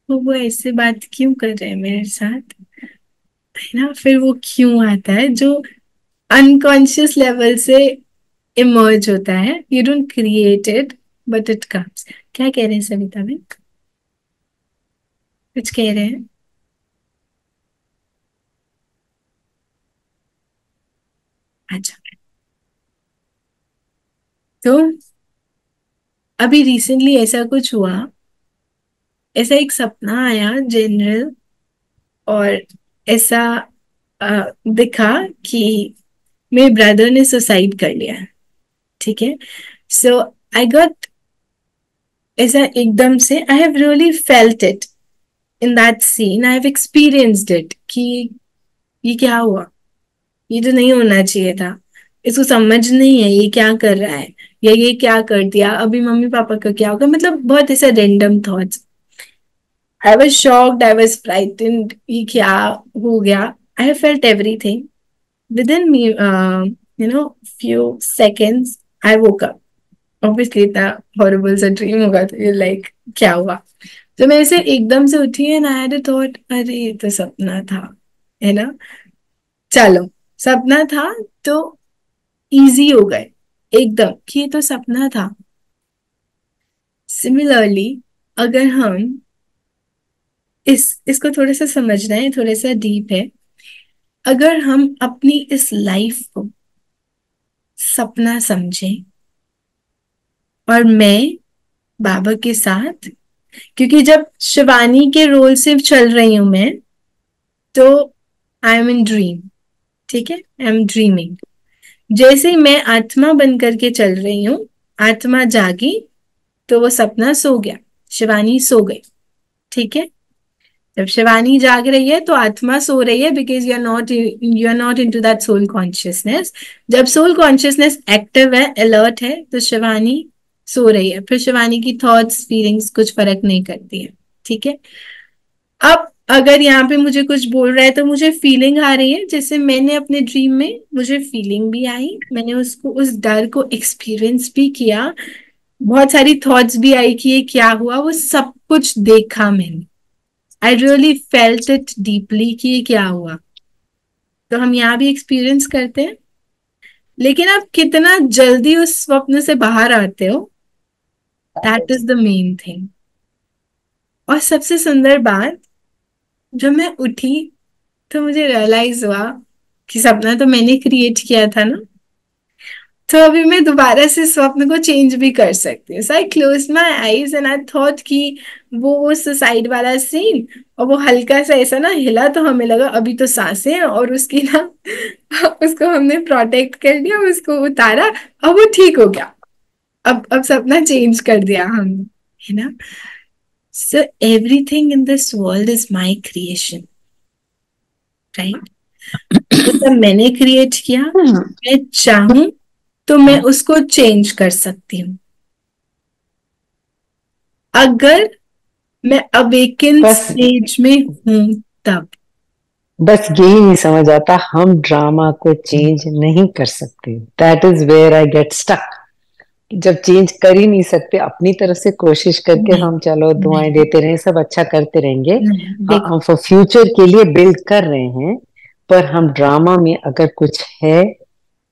वो ऐसे बात क्यों कर रहे हैं मेरे साथ, है ना। फिर वो क्यों आता है जो अनकॉन्शियस लेवल से इमर्ज होता है। You don't create it but it comes. क्या कह रहे हैं सविता बहन? कुछ कह रहे हैं? अच्छा, तो अभी रिसेंटली ऐसा कुछ हुआ, ऐसा एक सपना आया जनरल, और ऐसा दिखा कि मेरे ब्रदर ने सुसाइड कर लिया। ठीक है, सो आई गॉट, ऐसा एकदम से I have really felt it in that scene, I have experienced it कि ये क्या हुआ, ये तो नहीं होना चाहिए था, इसको समझ नहीं है ये क्या कर रहा है, या ये क्या कर दिया, अभी मम्मी पापा का क्या होगा। मतलब बहुत ऐसा random thoughts. I was shocked, I was frightened, ये क्या हो गया। I have felt everything with in me, few seconds I woke up. Obviously इतना हॉरिबल सा ड्रीम होगा तो ये लाइक क्या हुआ। तो मैं ऐसे एकदम से उठी and I had a thought, अरे ये तो सपना था, है ना। चलो, सपना था तो इजी हो गए एकदम कि ये तो सपना था। सिमिलरली अगर हम इसको थोड़ा सा समझना है, थोड़ा सा डीप है। अगर हम अपनी इस लाइफ को सपना समझें, और मैं बाबा के साथ, क्योंकि जब शिवानी के रोल से चल रही हूं मैं, तो आई एम इन ड्रीम। ठीक है, आई एम ड्रीमिंग। जैसे ही मैं आत्मा बन करके चल रही हूँ, आत्मा जागी तो वो सपना सो गया, शिवानी सो गई। ठीक है, जब शिवानी जाग रही है तो आत्मा सो रही है, because you are not into that soul consciousness. जब सोल कॉन्शियसनेस एक्टिव है, अलर्ट है, तो शिवानी सो रही है। फिर शिवानी की थॉट्स फीलिंग्स कुछ फर्क नहीं करती है। ठीक है, अब अगर यहाँ पे मुझे कुछ बोल रहा है तो मुझे फीलिंग आ रही है, जैसे मैंने अपने ड्रीम में, मुझे फीलिंग भी आई, मैंने उसको, उस डर को एक्सपीरियंस भी किया, बहुत सारी थॉट्स भी आई कि ये क्या हुआ, वो सब कुछ देखा मैंने। I really felt it deeply कि ये क्या हुआ। तो हम यहाँ भी एक्सपीरियंस करते हैं, लेकिन आप कितना जल्दी उस स्वप्न से बाहर आते हो that is the main thing. और सबसे सुंदर बात, जब मैं उठी तो मुझे रियलाइज हुआ कि सपना तो मैंने क्रिएट किया था ना, तो अभी मैं दोबारा से स्वप्न को चेंज भी कर सकती हूँ। So I close my eyes and I thought कि वो उस साइड वाला सीन, और वो हल्का सा ऐसा ना हिला, तो हमें लगा अभी तो सांसें हैं, और उसकी ना उसको हमने प्रोटेक्ट कर लिया, उसको उतारा, अब वो ठीक हो गया। अब सपना चेंज कर दिया हमने, है ना। So everything in this world is my creation, right. वो सब मैंने क्रिएट किया, मैं चाहूं तो मैं उसको चेंज कर सकती हूँ, अगर मैं अवेकन बस स्टेज में हूं तब। बस यही नहीं समझ आता, हम ड्रामा को चेंज नहीं कर सकते। That is where I get stuck. जब चेंज कर ही नहीं सकते, अपनी तरफ से कोशिश करके नहीं, हम चलो दुआएं नहीं, देते रहे, सब अच्छा करते रहेंगे, नहीं, हाँ देखो, हम फॉर फ्यूचर के लिए बिल्ड कर रहे हैं, पर हम ड्रामा में अगर कुछ है,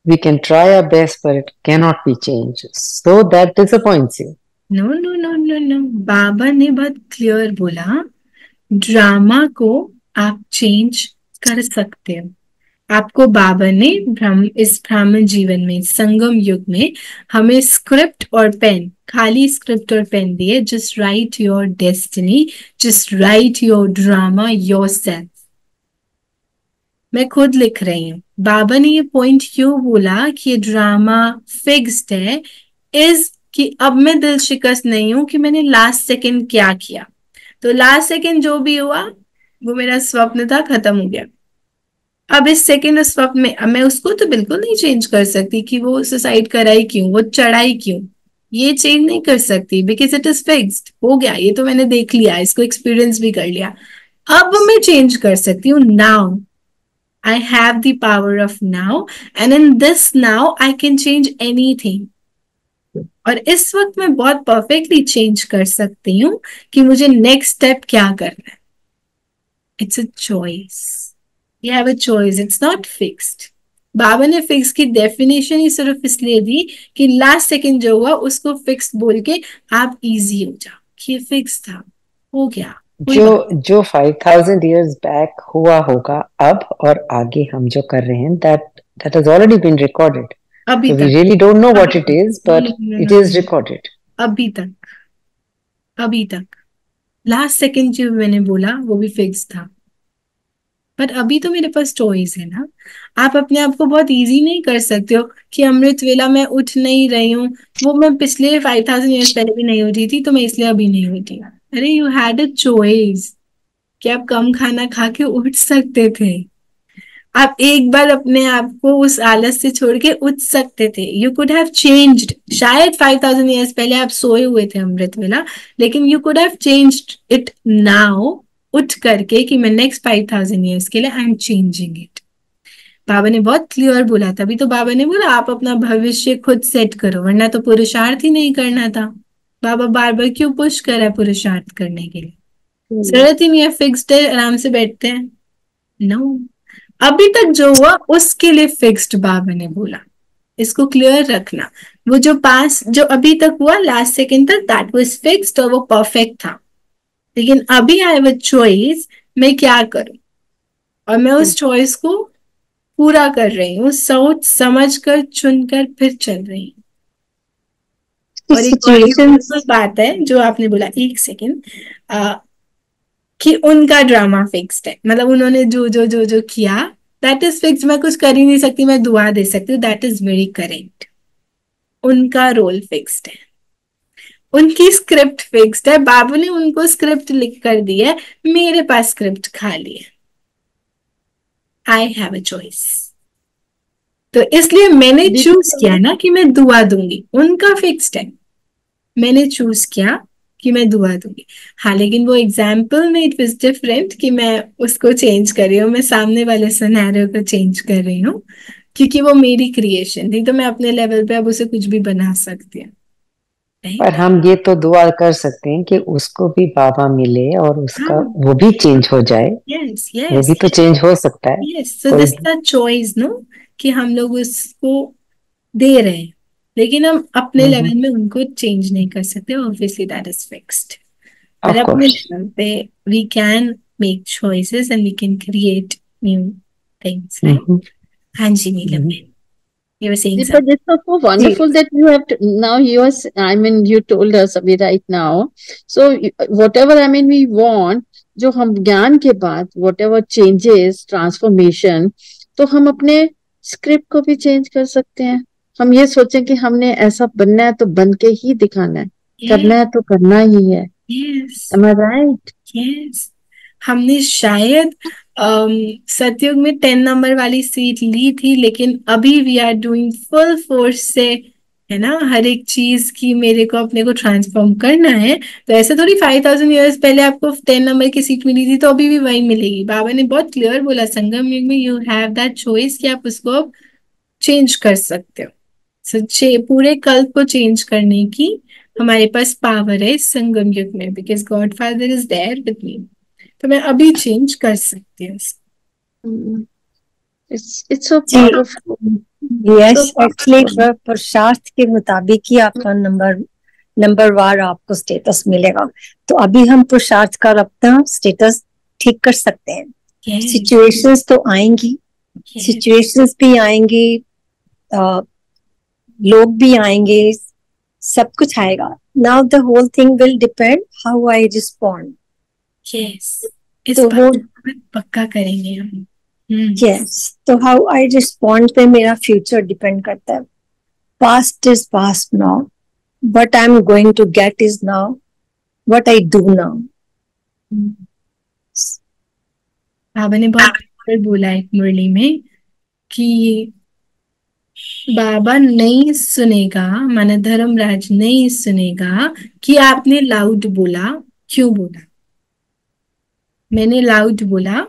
we can try our best but it cannot be changed, so that disappoints you. No no no no no, Baba ने बहुत क्लियर बोला, ड्रामा को आप चेंज कर सकते हो। आपको बाबा ने इस ब्राह्मण जीवन में, संगम युग में, हमें स्क्रिप्ट और पेन, खाली स्क्रिप्ट और पेन दिए। Just right your destiny, just right your drama yourself. मैं खुद लिख रही हूँ। बाबा ने ये पॉइंट क्यों बोला कि ये ड्रामा फिक्स्ड है, इज कि अब मैं दिल शिकस्त नहीं हूं कि मैंने लास्ट सेकंड क्या किया। तो लास्ट सेकंड जो भी हुआ वो मेरा स्वप्न था, खत्म हो गया। अब इस सेकंड उस स्वप्न में, अब मैं उसको तो बिल्कुल नहीं चेंज कर सकती कि वो सुसाइड कराई क्यों, वो चढ़ाई क्यों, ये चेंज नहीं कर सकती, बिकॉज इट इज फिक्स्ड, हो गया। ये तो मैंने देख लिया, इसको एक्सपीरियंस भी कर लिया। अब मैं चेंज कर सकती हूँ now. I have the power of now, and in this now I can change anything. और इस वक्त मैं बहुत परफेक्टली चेंज कर सकती हूँ कि मुझे नेक्स्ट स्टेप क्या करना है। It's a choice, you have a choice, it's not fixed. Baba ने फिक्स की डेफिनेशन ही सिर्फ इसलिए दी कि लास्ट सेकंड जो हुआ उसको फिक्स बोल के आप इजी हो जाओ कि ये फिक्स था, हो गया, कोई जो बात। जो 5000 years बैक हुआ होगा, अब और आगे हम जो कर रहे हैं, that has already been recorded, अभी so we तक, really don't know what अभी it तक, is, no but no it no is no, recorded. अभी तक, अभी तक लास्ट सेकंड जो मैंने बोला वो भी फिक्स था। बट अभी तो मेरे पास चॉइस है ना। आप अपने आप को बहुत इजी नहीं कर सकते हो कि अमृत वेला मैं उठ नहीं रही हूँ, वो मैं पिछले 5000 ईयर्स पहले भी नहीं उठी थी तो मैं इसलिए अभी नहीं उठी। अरे यू हैड अ चॉइस कि आप कम खाना खा के उठ सकते थे। आप एक बार अपने आप को उस आलस से छोड़ के उठ सकते थे। You could have changed. शायद 5000 ईयर्स पहले आप सोए हुए थे अमृत वेला, लेकिन you could have changed it now, उठ करके कि मैं नेक्स्ट 5000 ईयर्स के लिए आई एम चेंजिंग इट। बाबा ने बहुत क्लियर बोला, तभी तो बाबा ने बोला आप अपना भविष्य खुद सेट करो, वरना तो पुरुषार्थ ही नहीं करना था। बाबा बार बार क्यों पुश कर रहा है पुरुषार्थ करने के लिए? जरूरत ही नहीं है, फिक्स्ड है, आराम से बैठते हैं। नो, अभी तक जो हुआ उसके लिए फिक्स्ड बाबा ने बोला। इसको क्लियर रखना। वो जो पास जो अभी तक हुआ लास्ट सेकंड तक, दैट वाज फिक्स्ड और वो परफेक्ट था। लेकिन अभी आई हैव अ चॉइस, मैं क्या करूं, और मैं उस चॉइस को पूरा कर रही हूँ, सोच समझ कर चुनकर फिर चल रही हूँ। और एक और beautiful बात है जो आपने बोला, एक सेकेंड, कि उनका ड्रामा फिक्स्ड है, मतलब उन्होंने जो जो जो जो किया दैट इज फिक्स्ड। मैं कुछ कर ही नहीं सकती, मैं दुआ दे सकती हूँ, दैट इज वेरी करेक्ट। उनका रोल फिक्स्ड है, उनकी स्क्रिप्ट फिक्स्ड है। बाबू ने उनको स्क्रिप्ट लिख कर दी है, मेरे पास स्क्रिप्ट खाली है। I have a choice. तो इसलिए मैंने चूज किया ना कि मैं दुआ दूंगी। उनका फिक्स्ड है, मैंने चूज किया कि मैं दुआ दूंगी। हाँ, लेकिन वो एग्जाम्पल में इट वाज डिफरेंट कि मैं उसको चेंज कर रही हूँ, मैं सामने वाले सिनेरियो को चेंज कर रही हूँ, क्योंकि वो मेरी क्रिएशन थी, तो मैं अपने लेवल पे अब उसे कुछ भी बना सकती हूँ। पर हम ये तो दुआ कर सकते हैं कि उसको भी बाबा मिले और उसका हाँ, वो भी चेंज हो जाए। यस वो यस भी तो चेंज हो सकता है। यस। सो कोई दिस द चॉइस नो, कि हम लोग उसको दे रहे हैं। लेकिन हम अपने हम्म, लेवल में उनको चेंज नहीं कर सकते, ऑब्वियसली दैट इज फिक्स्ड। पर of अपने course. लेवल पे we can make choices and we can create new things, right? Mhm, हाँ जी नीलम, mhm. you were saying But something. it's so wonderful that you have to, now I mean, you told us अभी right now. So whatever, I mean, we want, जो हम ज्ञान के बाद whatever changes, transformation, तो हम अपने स्क्रिप्ट को भी चेंज कर सकते हैं। हम ये सोचें कि हमने ऐसा बनना है तो बन के ही दिखाना है, करना है तो करना ही है। Yes, Am I right? yes. हमने शायद सतयुग में 10 नंबर वाली सीट ली थी, लेकिन अभी we are doing full force से, है ना, हर एक चीज की मेरे को अपने को ट्रांसफॉर्म करना है। तो ऐसे थोड़ी 5000 ईयर्स पहले आपको 10 नंबर की सीट मिली थी तो अभी भी वही मिलेगी। बाबा ने बहुत क्लियर बोला संगम युग में यू हैव दैट चॉइस कि आप उसको अब चेंज कर सकते हो। सच्चे पूरे कल्प को चेंज करने की हमारे पास पावर है इस संगम युग में, because God father is there with me. तो मैं अभी चेंज कर सकती हूँ इसको। Mm. It's so जी powerful. Yes, So actually powerful. पुरुषार्थ के मुताबिक ही आपका नंबर वार आपको स्टेटस मिलेगा। तो अभी हम पुरुषार्थ कर अपना स्टेटस ठीक कर सकते हैं। Yes, सिचुएशंस तो आएंगी, yes, सिचुएशंस भी आएंगी, लोग भी आएंगे, सब कुछ आएगा। Now the whole thing will depend how I respond. yes. इस तो वो बात को पक्का करेंगे हम। यस, तो हाउ आई रिस्पॉन्ड पे मेरा फ्यूचर डिपेंड करता है। Past is past now, what I'm going to get is now what I do now. बाबा ने बहुत क्लियर बोला एक मुरली में कि बाबा नहीं सुनेगा, माना धर्मराज नहीं सुनेगा कि आपने लाउड बोला। क्यों बोला? मैंने लाउड बोला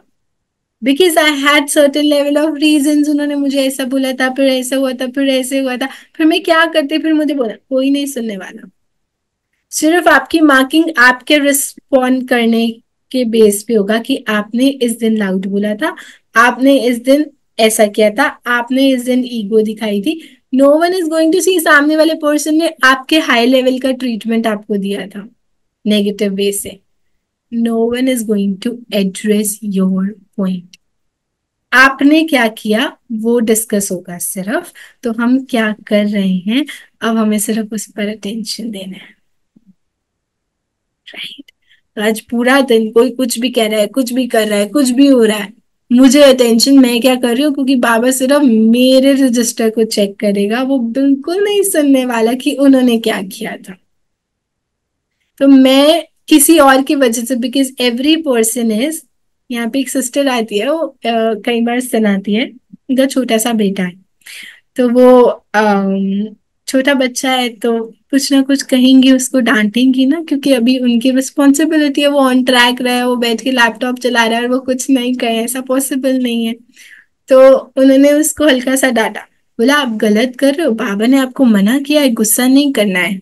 because I had certain level of reasons. उन्होंने मुझे ऐसा बोला था, फिर ऐसा हुआ था, फिर ऐसे हुआ था, फिर मैं क्या करती, फिर मुझे बोला कोई नहीं सुनने वाला। सिर्फ आपकी मार्किंग आपके रिस्पॉन्ड करने के बेस पे होगा कि आपने इस दिन लाउड बोला था, आपने इस दिन ऐसा किया था, आपने इस दिन ईगो दिखाई थी। No one is going to see सामने वाले पर्सन ने आपके हाई लेवल का ट्रीटमेंट आपको दिया था नेगेटिव वे से। No one is going to address your point. आपने क्या किया वो डिस्कस होगा सिर्फ। तो हम क्या कर रहे हैं, अब हमें सिर्फ उस पर अटेंशन देना है, राइट? आज पूरा दिन कोई कुछ भी कह रहा है, कुछ भी कर रहा है, कुछ भी हो रहा है, मुझे अटेंशन मैं क्या कर रही हूँ, क्योंकि बाबा सिर्फ मेरे रजिस्टर को चेक करेगा, वो बिल्कुल नहीं सुनने वाला कि उन्होंने क्या किया था। तो मैं किसी और की वजह से, बिकॉज एवरी पर्सन इज, यहाँ पे एक सिस्टर आती है, वो कई बार सुनाती है, उनका छोटा सा बेटा है, तो वो छोटा बच्चा है, तो कुछ ना कुछ कहेंगी, उसको डांटेंगी ना, क्योंकि अभी उनकी रिस्पॉन्सिबिलिटी है, वो ऑन ट्रैक रहा है, वो बैठ के लैपटॉप चला रहा है और वो कुछ नहीं कहे, ऐसा पॉसिबल नहीं है। तो उन्होंने उसको हल्का सा डांटा, बोला आप गलत कर रहे हो, बाबा ने आपको मना किया है गुस्सा नहीं करना है।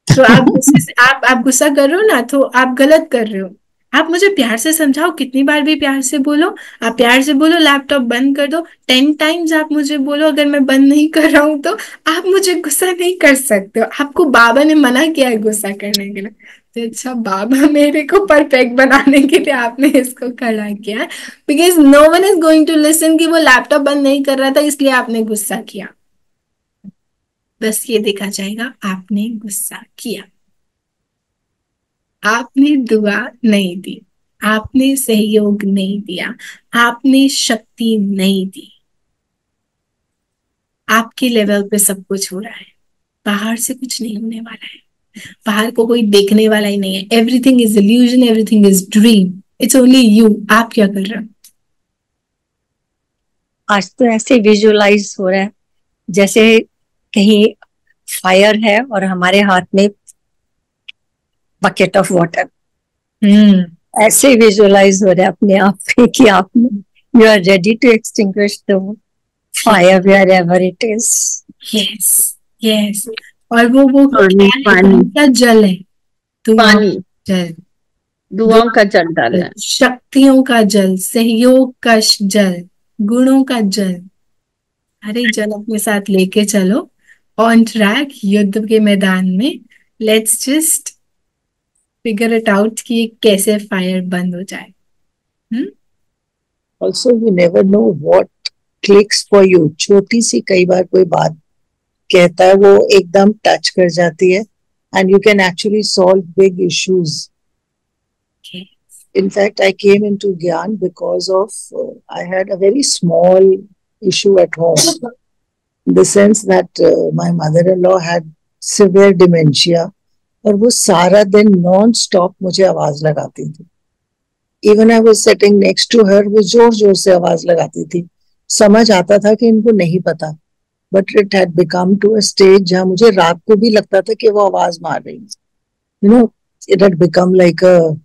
तो आप गुस्से से आप गुस्सा कर रहे हो ना, तो आप गलत कर रहे हो। आप मुझे प्यार से समझाओ, कितनी बार भी प्यार से बोलो, आप प्यार से बोलो लैपटॉप बंद कर दो, 10 टाइम्स आप मुझे बोलो, अगर मैं बंद नहीं कर रहा हूं तो आप मुझे गुस्सा नहीं कर सकते हो। आपको बाबा ने मना किया है गुस्सा करने के लिए। तो अच्छा, बाबा मेरे को परफेक्ट बनाने के लिए आपने इसको खड़ा किया है, because no one is going to listen कि वो लैपटॉप बंद नहीं कर रहा था इसलिए आपने गुस्सा किया। बस ये देखा जाएगा आपने गुस्सा किया, आपने दुआ नहीं दी, आपने सहयोग नहीं दिया, आपने शक्ति नहीं दी। आपके लेवल पे सब कुछ हो रहा है, बाहर से कुछ नहीं होने वाला है, बाहर को कोई देखने वाला ही नहीं है। Everything is illusion, everything is dream, it's only you. आप क्या कर रहे हो? आज तो ऐसे विजुअलाइज हो रहा है जैसे कहीं फायर है और हमारे हाथ में बकेट ऑफ वाटर। ऐसे विजुअलाइज हो रहा है अपने आप पे कि आप you are ready to extinguish the fire wherever it is. Yes, yes. और वो पानी, पानी, क्या जल है, पानी, जल, दुआओं का जल डालना है, शक्तियों का जल, सहयोग का जल, गुणों का जल। अरे जल अपने साथ लेके चलो, ऑन ट्रैक, युद्ध के मैदान में। Let's just figure it out कि ये कैसे फायर बंद हो जाए। Also, you never know what clicks for you. छोटी सी कई बार कोई बात कहता है, वो एकदम टच कर जाती है, and you can actually solve big issues. Okay. In fact, I came into Gyan because of I had a very small issue at home, in the sense that my mother-in-law had severe dementia, और वो सारा दिन non stop मुझे आवाज लगाती थी। Even I was sitting next to her, वो जोर जोर से आवाज लगाती थी। समझ आता था कि इनको नहीं पता, but it had become to a stage जहां मुझे रात को भी लगता था कि वो आवाज मार रही है। You know, it had become like a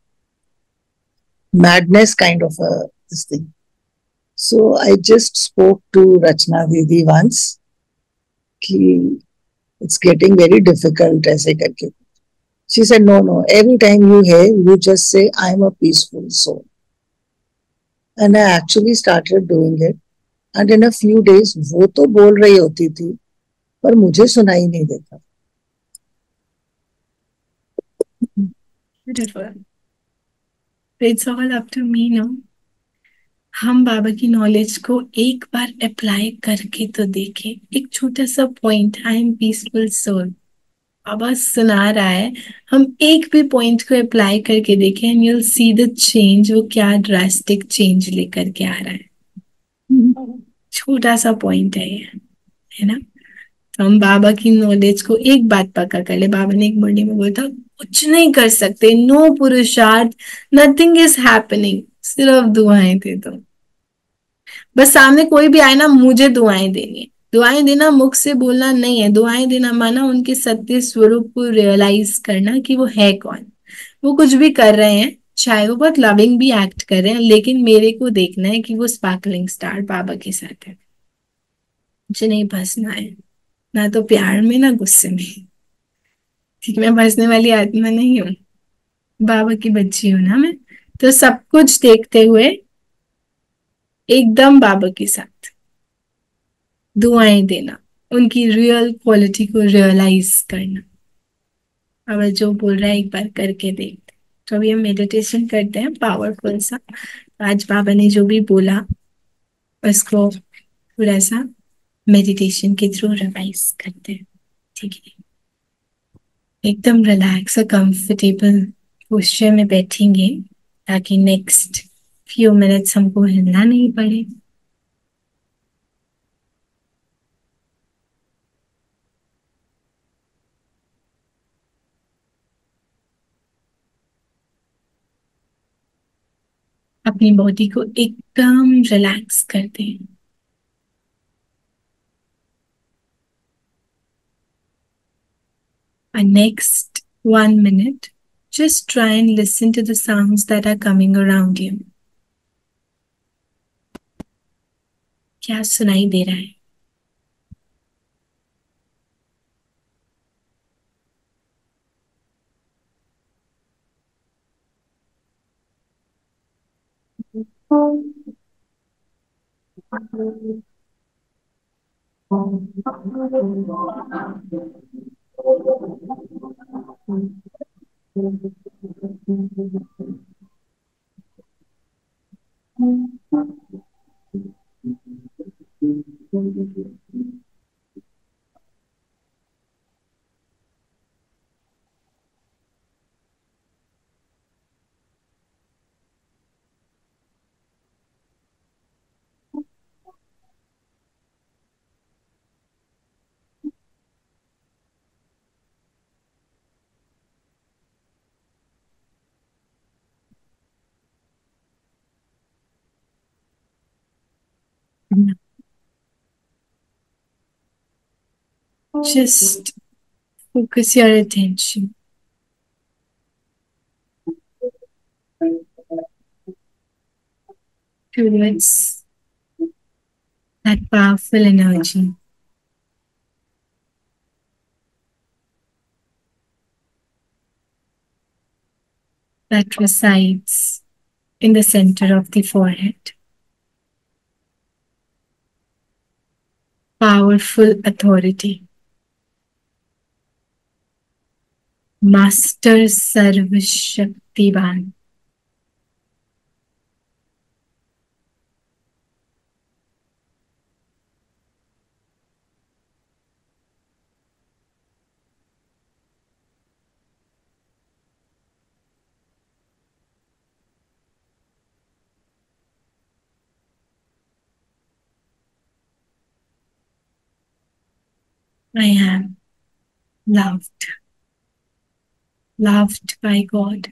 madness kind of a this thing. So I just spoke to Rachna Didi once कि it's getting very difficult ऐसे करके. She said, no, every time you hear, you just say, I'm a peaceful soul. And I actually started doing it. And in a few days, वो तो बोल रही होती थी, पर मुझे सुनाई नहीं देता। Beautiful. It's all up to me, no? हम बाबा की नॉलेज को एक बार अप्लाई करके तो देखें। एक छोटा सा point, I am peaceful soul, Baba सुना रहा है, हम एक भी पॉइंट को अप्लाई करके देखें and you'll see the change. वो क्या ड्रास्टिक चेंज लेकर के आ रहा है। छोटा सा पॉइंट है ये, है ना? तो हम बाबा की नॉलेज को एक बात पक्का कर ले। बाबा ने एक मॉर्निंग में बोला था, कुछ नहीं कर सकते, नो पुरुषार्थ, नथिंग इज हैपनिंग, सिर्फ दुआएं दे दो। बस सामने कोई भी आए ना, मुझे दुआएं देनी है। दुआएं देना मुख से बोलना नहीं है, दुआएं देना माना उनके सत्य स्वरूप को रियलाइज करना कि वो है कौन। वो कुछ भी कर रहे हैं, चाहे वो बहुत लविंग भी एक्ट कर रहे हैं, लेकिन मेरे को देखना है कि वो स्पार्कलिंग स्टार बाबा के साथ है। मुझे नहीं फंसना है, ना तो प्यार में ना गुस्से में। ठीक, मैं फंसने वाली आत्मा नहीं हूँ, बाबा की बच्ची हूँ ना मैं। तो सब कुछ देखते हुए एकदम बाबा के साथ दुआएं देना, उनकी रियल क्वालिटी को रियलाइज करना। अब जो बोल रहा है एक बार करके देखते। तो अभी हम मेडिटेशन करते हैं पावरफुल सा। आज बाबा ने जो भी बोला उसको थोड़ा सा मेडिटेशन के थ्रू रिवाइज करते हैं। ठीक है, एकदम रिलैक्स और कंफर्टेबल पोस्चर में बैठेंगे ताकि नेक्स्ट फ्यू मिनट्स हमको हिलना नहीं पड़े। अपनी बॉडी को एकदम रिलैक्स कर दें। And next 1 minute, just try and listen to the sounds that are coming around you. क्या सुनाई दे रहा है? Just focus your attention towards that powerful energy that resides in the center of the forehead. Powerful authority master सर्वशक्तिवान। I am loved, loved by God.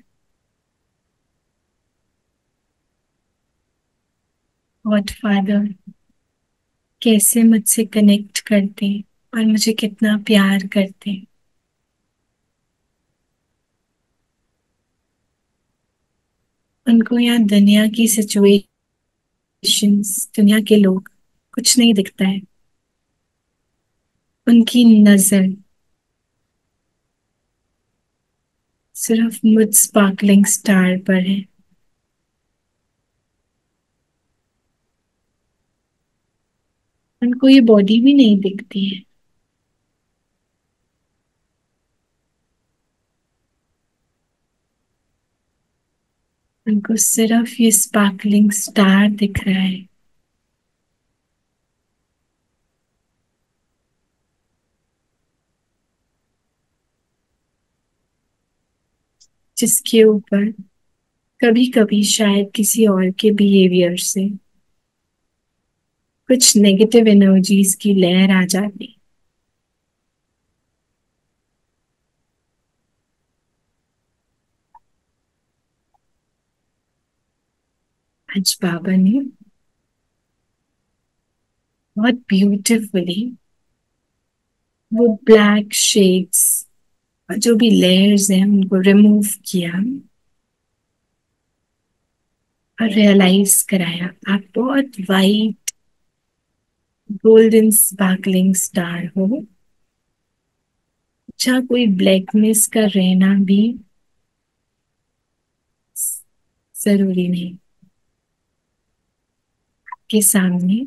God father कैसे मुझसे connect करते हैं और मुझे कितना प्यार करते हैं। उनको यहाँ दुनिया की सिचुएशंस, दुनिया के लोग कुछ नहीं दिखता है। उनकी नजर सिर्फ मुझ स्पार्कलिंग स्टार पर है। उनको ये बॉडी भी नहीं दिखती है। उनको सिर्फ ये स्पार्कलिंग स्टार दिख रहा है। जिसके ऊपर कभी कभी शायद किसी और के बिहेवियर से कुछ नेगेटिव एनर्जीज की लहर आ जाती। आज बाबा ने बहुत ब्यूटिफुली वो ब्लैक शेड्स और जो भी लेयर्स हैं उनको रिमूव किया और रियलाइज कराया आप बहुत वाइट गोल्डन स्पार्कलिंग स्टार हो, जहाँ कोई ब्लैकनेस का रहना भी जरूरी नहीं। के सामने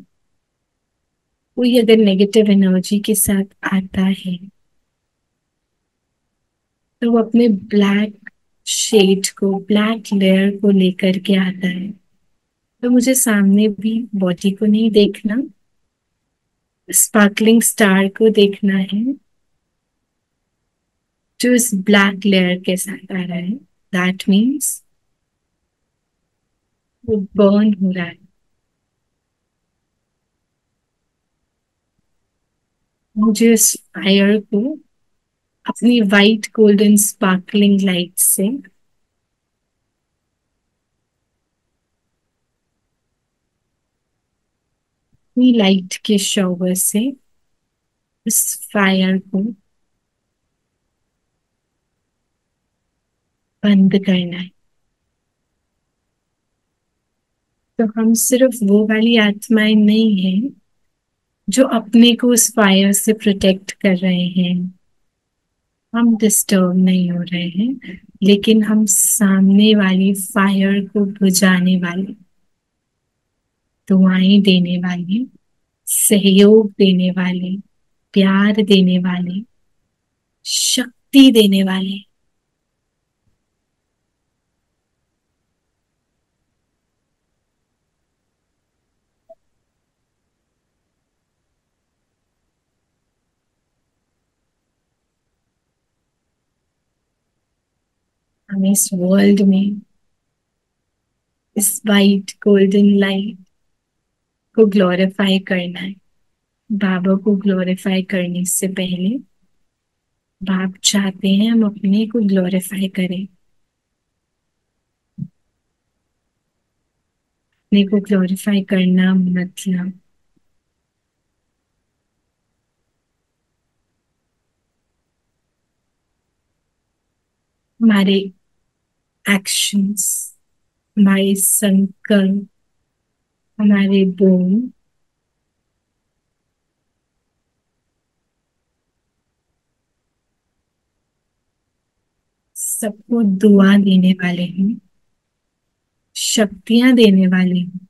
कोई अगर नेगेटिव एनर्जी के साथ आता है तो वो अपने ब्लैक शेड को, ब्लैक लेयर को लेकर के आता है। तो मुझे सामने भी बॉडी को नहीं देखना, स्पार्कलिंग स्टार को देखना है जो इस ब्लैक लेयर के साथ आ रहा है। दैट मीन्स वो बर्न हो रहा है। मुझे इस फायर को अपनी वाइट गोल्डन स्पार्कलिंग लाइट से अपनी लाइट के शॉवर से इस फायर को बंद करना है। तो हम सिर्फ वो वाली आत्माएं नहीं हैं जो अपने को उस फायर से प्रोटेक्ट कर रहे हैं, हम डिस्टर्ब नहीं हो रहे हैं, लेकिन हम सामने वाली फायर को बुझाने वाले, दुआएं देने वाले, सहयोग देने वाले, प्यार देने वाले, शक्ति देने वाले। हमें इस वर्ल्ड में इस वाइट गोल्डन लाइट को ग्लोरीफाई करना है। बाबा को ग्लोरीफाई करने से पहले बाप चाहते हैं हम अपने को ग्लोरीफाई करें। अपने को ग्लोरीफाई करना मतलब हमारे एक्शंस, हमारे संकल्प, हमारे बोल सबको दुआ देने वाले हैं, शक्तियां देने वाले हैं।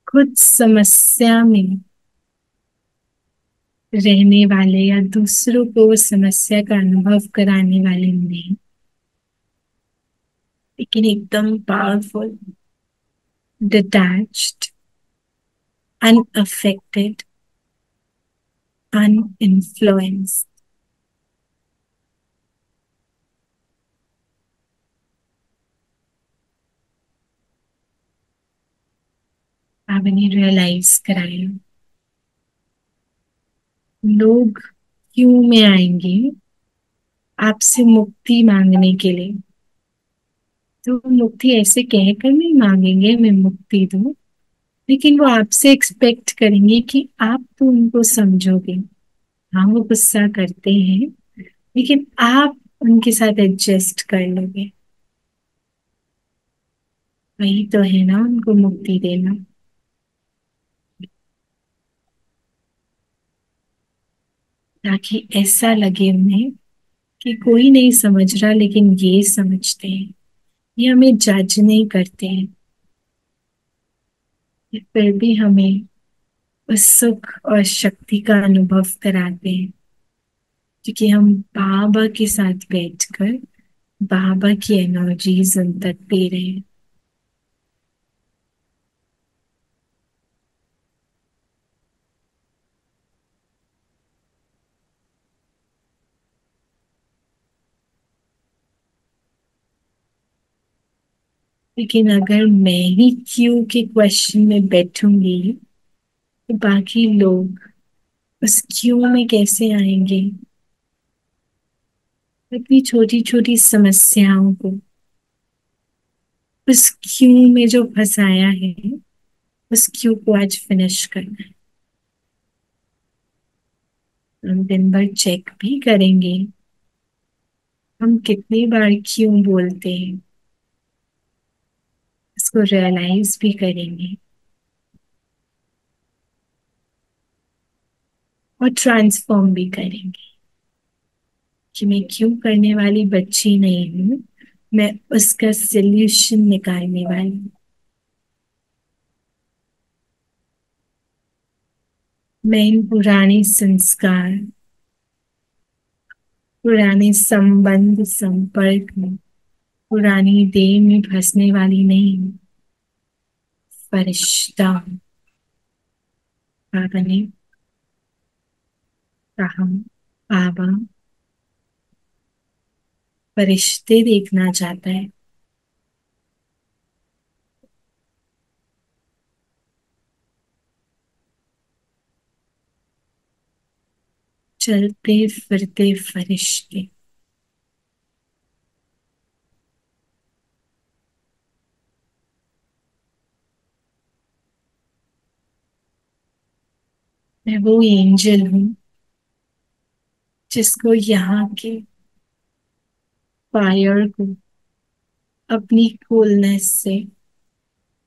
खुद समस्या में रहने वाले या दूसरों को समस्या का अनुभव कराने वाले नहीं, लेकिन एकदम पावरफुल, डिटैच्ड, unaffected, uninfluenced. आपने रियलाइज कराया लोग क्यों में आएंगे आपसे मुक्ति मांगने के लिए, तो मुक्ति ऐसे कहकर नहीं मांगेंगे मैं मुक्ति दूं, लेकिन वो आपसे एक्सपेक्ट करेंगे कि आप तो उनको समझोगे। हाँ, वो गुस्सा करते हैं, लेकिन आप उनके साथ एडजस्ट कर लोगे। वही तो है ना उनको मुक्ति देना। ताकि ऐसा लगे उन्हें कि कोई नहीं समझ रहा लेकिन ये समझते हैं, ये हमें जज नहीं करते हैं, ये फिर भी हमें उस सुख और शक्ति का अनुभव कराते हैं, क्योंकि हम बाबा के साथ बैठकर बाबा की एनर्जीज उन तक दे रहे हैं। लेकिन अगर मैं ही क्यों के क्वेश्चन में बैठूंगी तो बाकी लोग उस क्यों में कैसे आएंगे? इतनी छोटी छोटी समस्याओं को उस क्यों में जो फंसाया है, उस क्यों को आज फिनिश करना है। हम दिन भर चेक भी करेंगे हम कितनी बार क्यों बोलते हैं, इसको रियलाइज भी करेंगे और ट्रांसफॉर्म भी करेंगे कि मैं क्यों करने वाली बच्ची नहीं हूँ, मैं उसका सल्यूशन निकालने वाली हूँ। मैं इन पुराने संस्कार, पुराने संबंध संपर्क में, पुरानी देह में फंसने वाली नहीं हूँ, फरिश्ता हूँ। बाबा ने कहा बाबा फरिश्ते देखना चाहता है। चलते फिरते फरिश्ते। मैं वो एंजल हूँ जिसको यहाँ के फायर को अपनी कूलनेस से,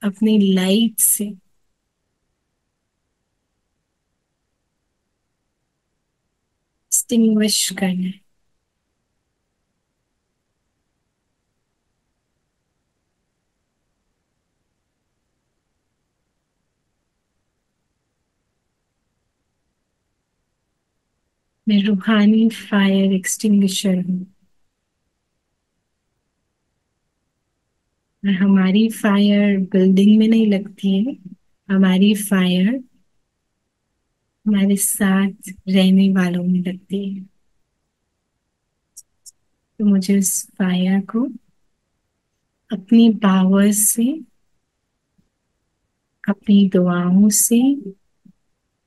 अपनी लाइट से एक्सटिंग्विश करना है। मैं रूहानी फायर एक्सटिंग्विशर हूँ और हमारी फायर बिल्डिंग में नहीं लगती है, हमारी फायर हमारे साथ रहने वालों में लगती है। तो मुझे उस फायर को अपनी पावर से, अपनी दुआओं से,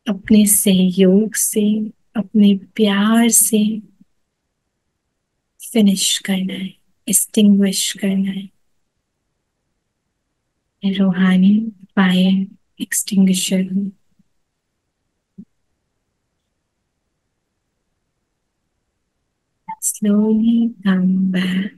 अपने सहयोग से, अपने प्यार से फिनिश करना है, एक्सटिंग्विश करना है। मैं रूहानी फायर एक्सटिंग्विशर हूँ। Slowly come back.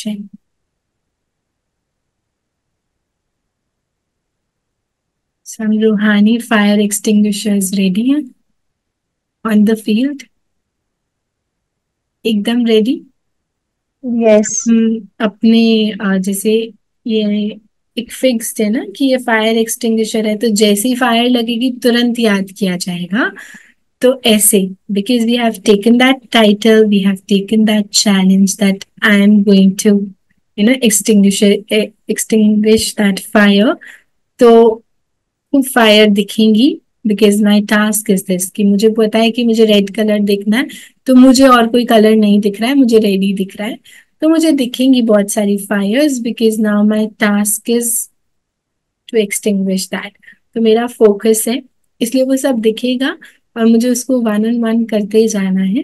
extinguishing. Some Ruhani fire extinguishers ready हैं on the field. एकदम ready. Yes. अपने जैसे ये एक फिक्स्ड है ना कि ये फायर एक्सटिंग्विशर है, तो जैसे ही फायर लगेगी तुरंत याद किया जाएगा. तो ऐसे, because we have taken that title, we have taken that challenge that I am going to, extinguish that fire. तो फायर दिखेंगी, because my task is this कि मुझे पता है कि मुझे रेड कलर दिखना है, तो मुझे और कोई कलर नहीं दिख रहा है, मुझे रेड ही दिख रहा है. तो मुझे दिखेंगी बहुत सारी fires, because now my task is to extinguish that. तो मेरा फोकस है, इसलिए वो सब दिखेगा और मुझे उसको 1 on 1 करते ही जाना है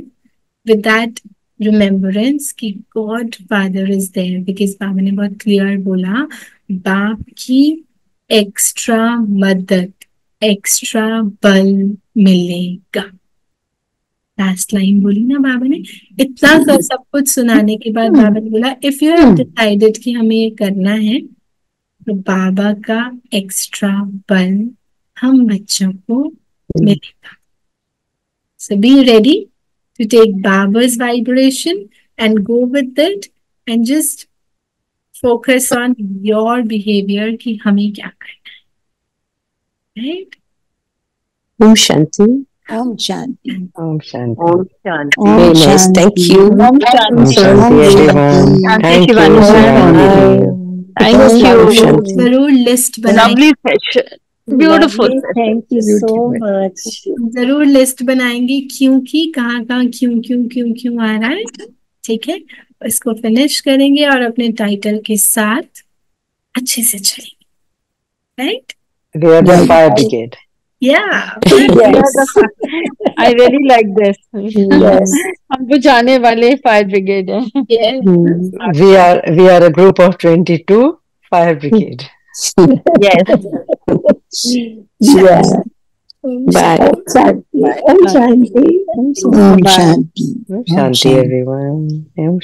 विद दैट रिमेम्बरेंस कि God father is there. Because Baba ने बहुत क्लियर बोला, बाप की एक्स्ट्रा मदद, एक्स्ट्रा बल मिलेगा. लास्ट लाइन बोली ना बाबा ने. इतना सब कुछ सुनाने के बाद बाबा ने बोला, इफ यू हैव डिसाइडेड कि हमें ये करना है, तो बाबा का एक्स्ट्रा बल हम बच्चों को मिलेगा. So be ready to take Baba's vibration and go with it and just focus on your behavior कि हमें क्या करना है. Right? Om Shanti. Om Shanti. Om Shanti. Om Shanti. Om Very nice. Shanti. Thank you. Om Om Shanti. Shanti, everyone. Thank you. Shivani ma'am. Thank Om you. Shanti. जरूर list बनाएंगे, Lovely session. Beautiful Lovely. session. Thank you so much. जरूर list बनाएंगे क्योंकि कहाँ कहाँ क्यों आ रहा है. ठीक है, इसको फिनिश करेंगे और अपने टाइटल के साथ अच्छे से चलेंगे. Right? We are the fire brigade. Yeah. Yes. I really like this. Yes. हम तो जाने वाले फायर ब्रिगेड हैं. Yes. We are a group of 22 fire brigade. Yes. Yeah. Bye. Om Shanti. Om Shanti. Om Shanti. Shanti, everyone. Om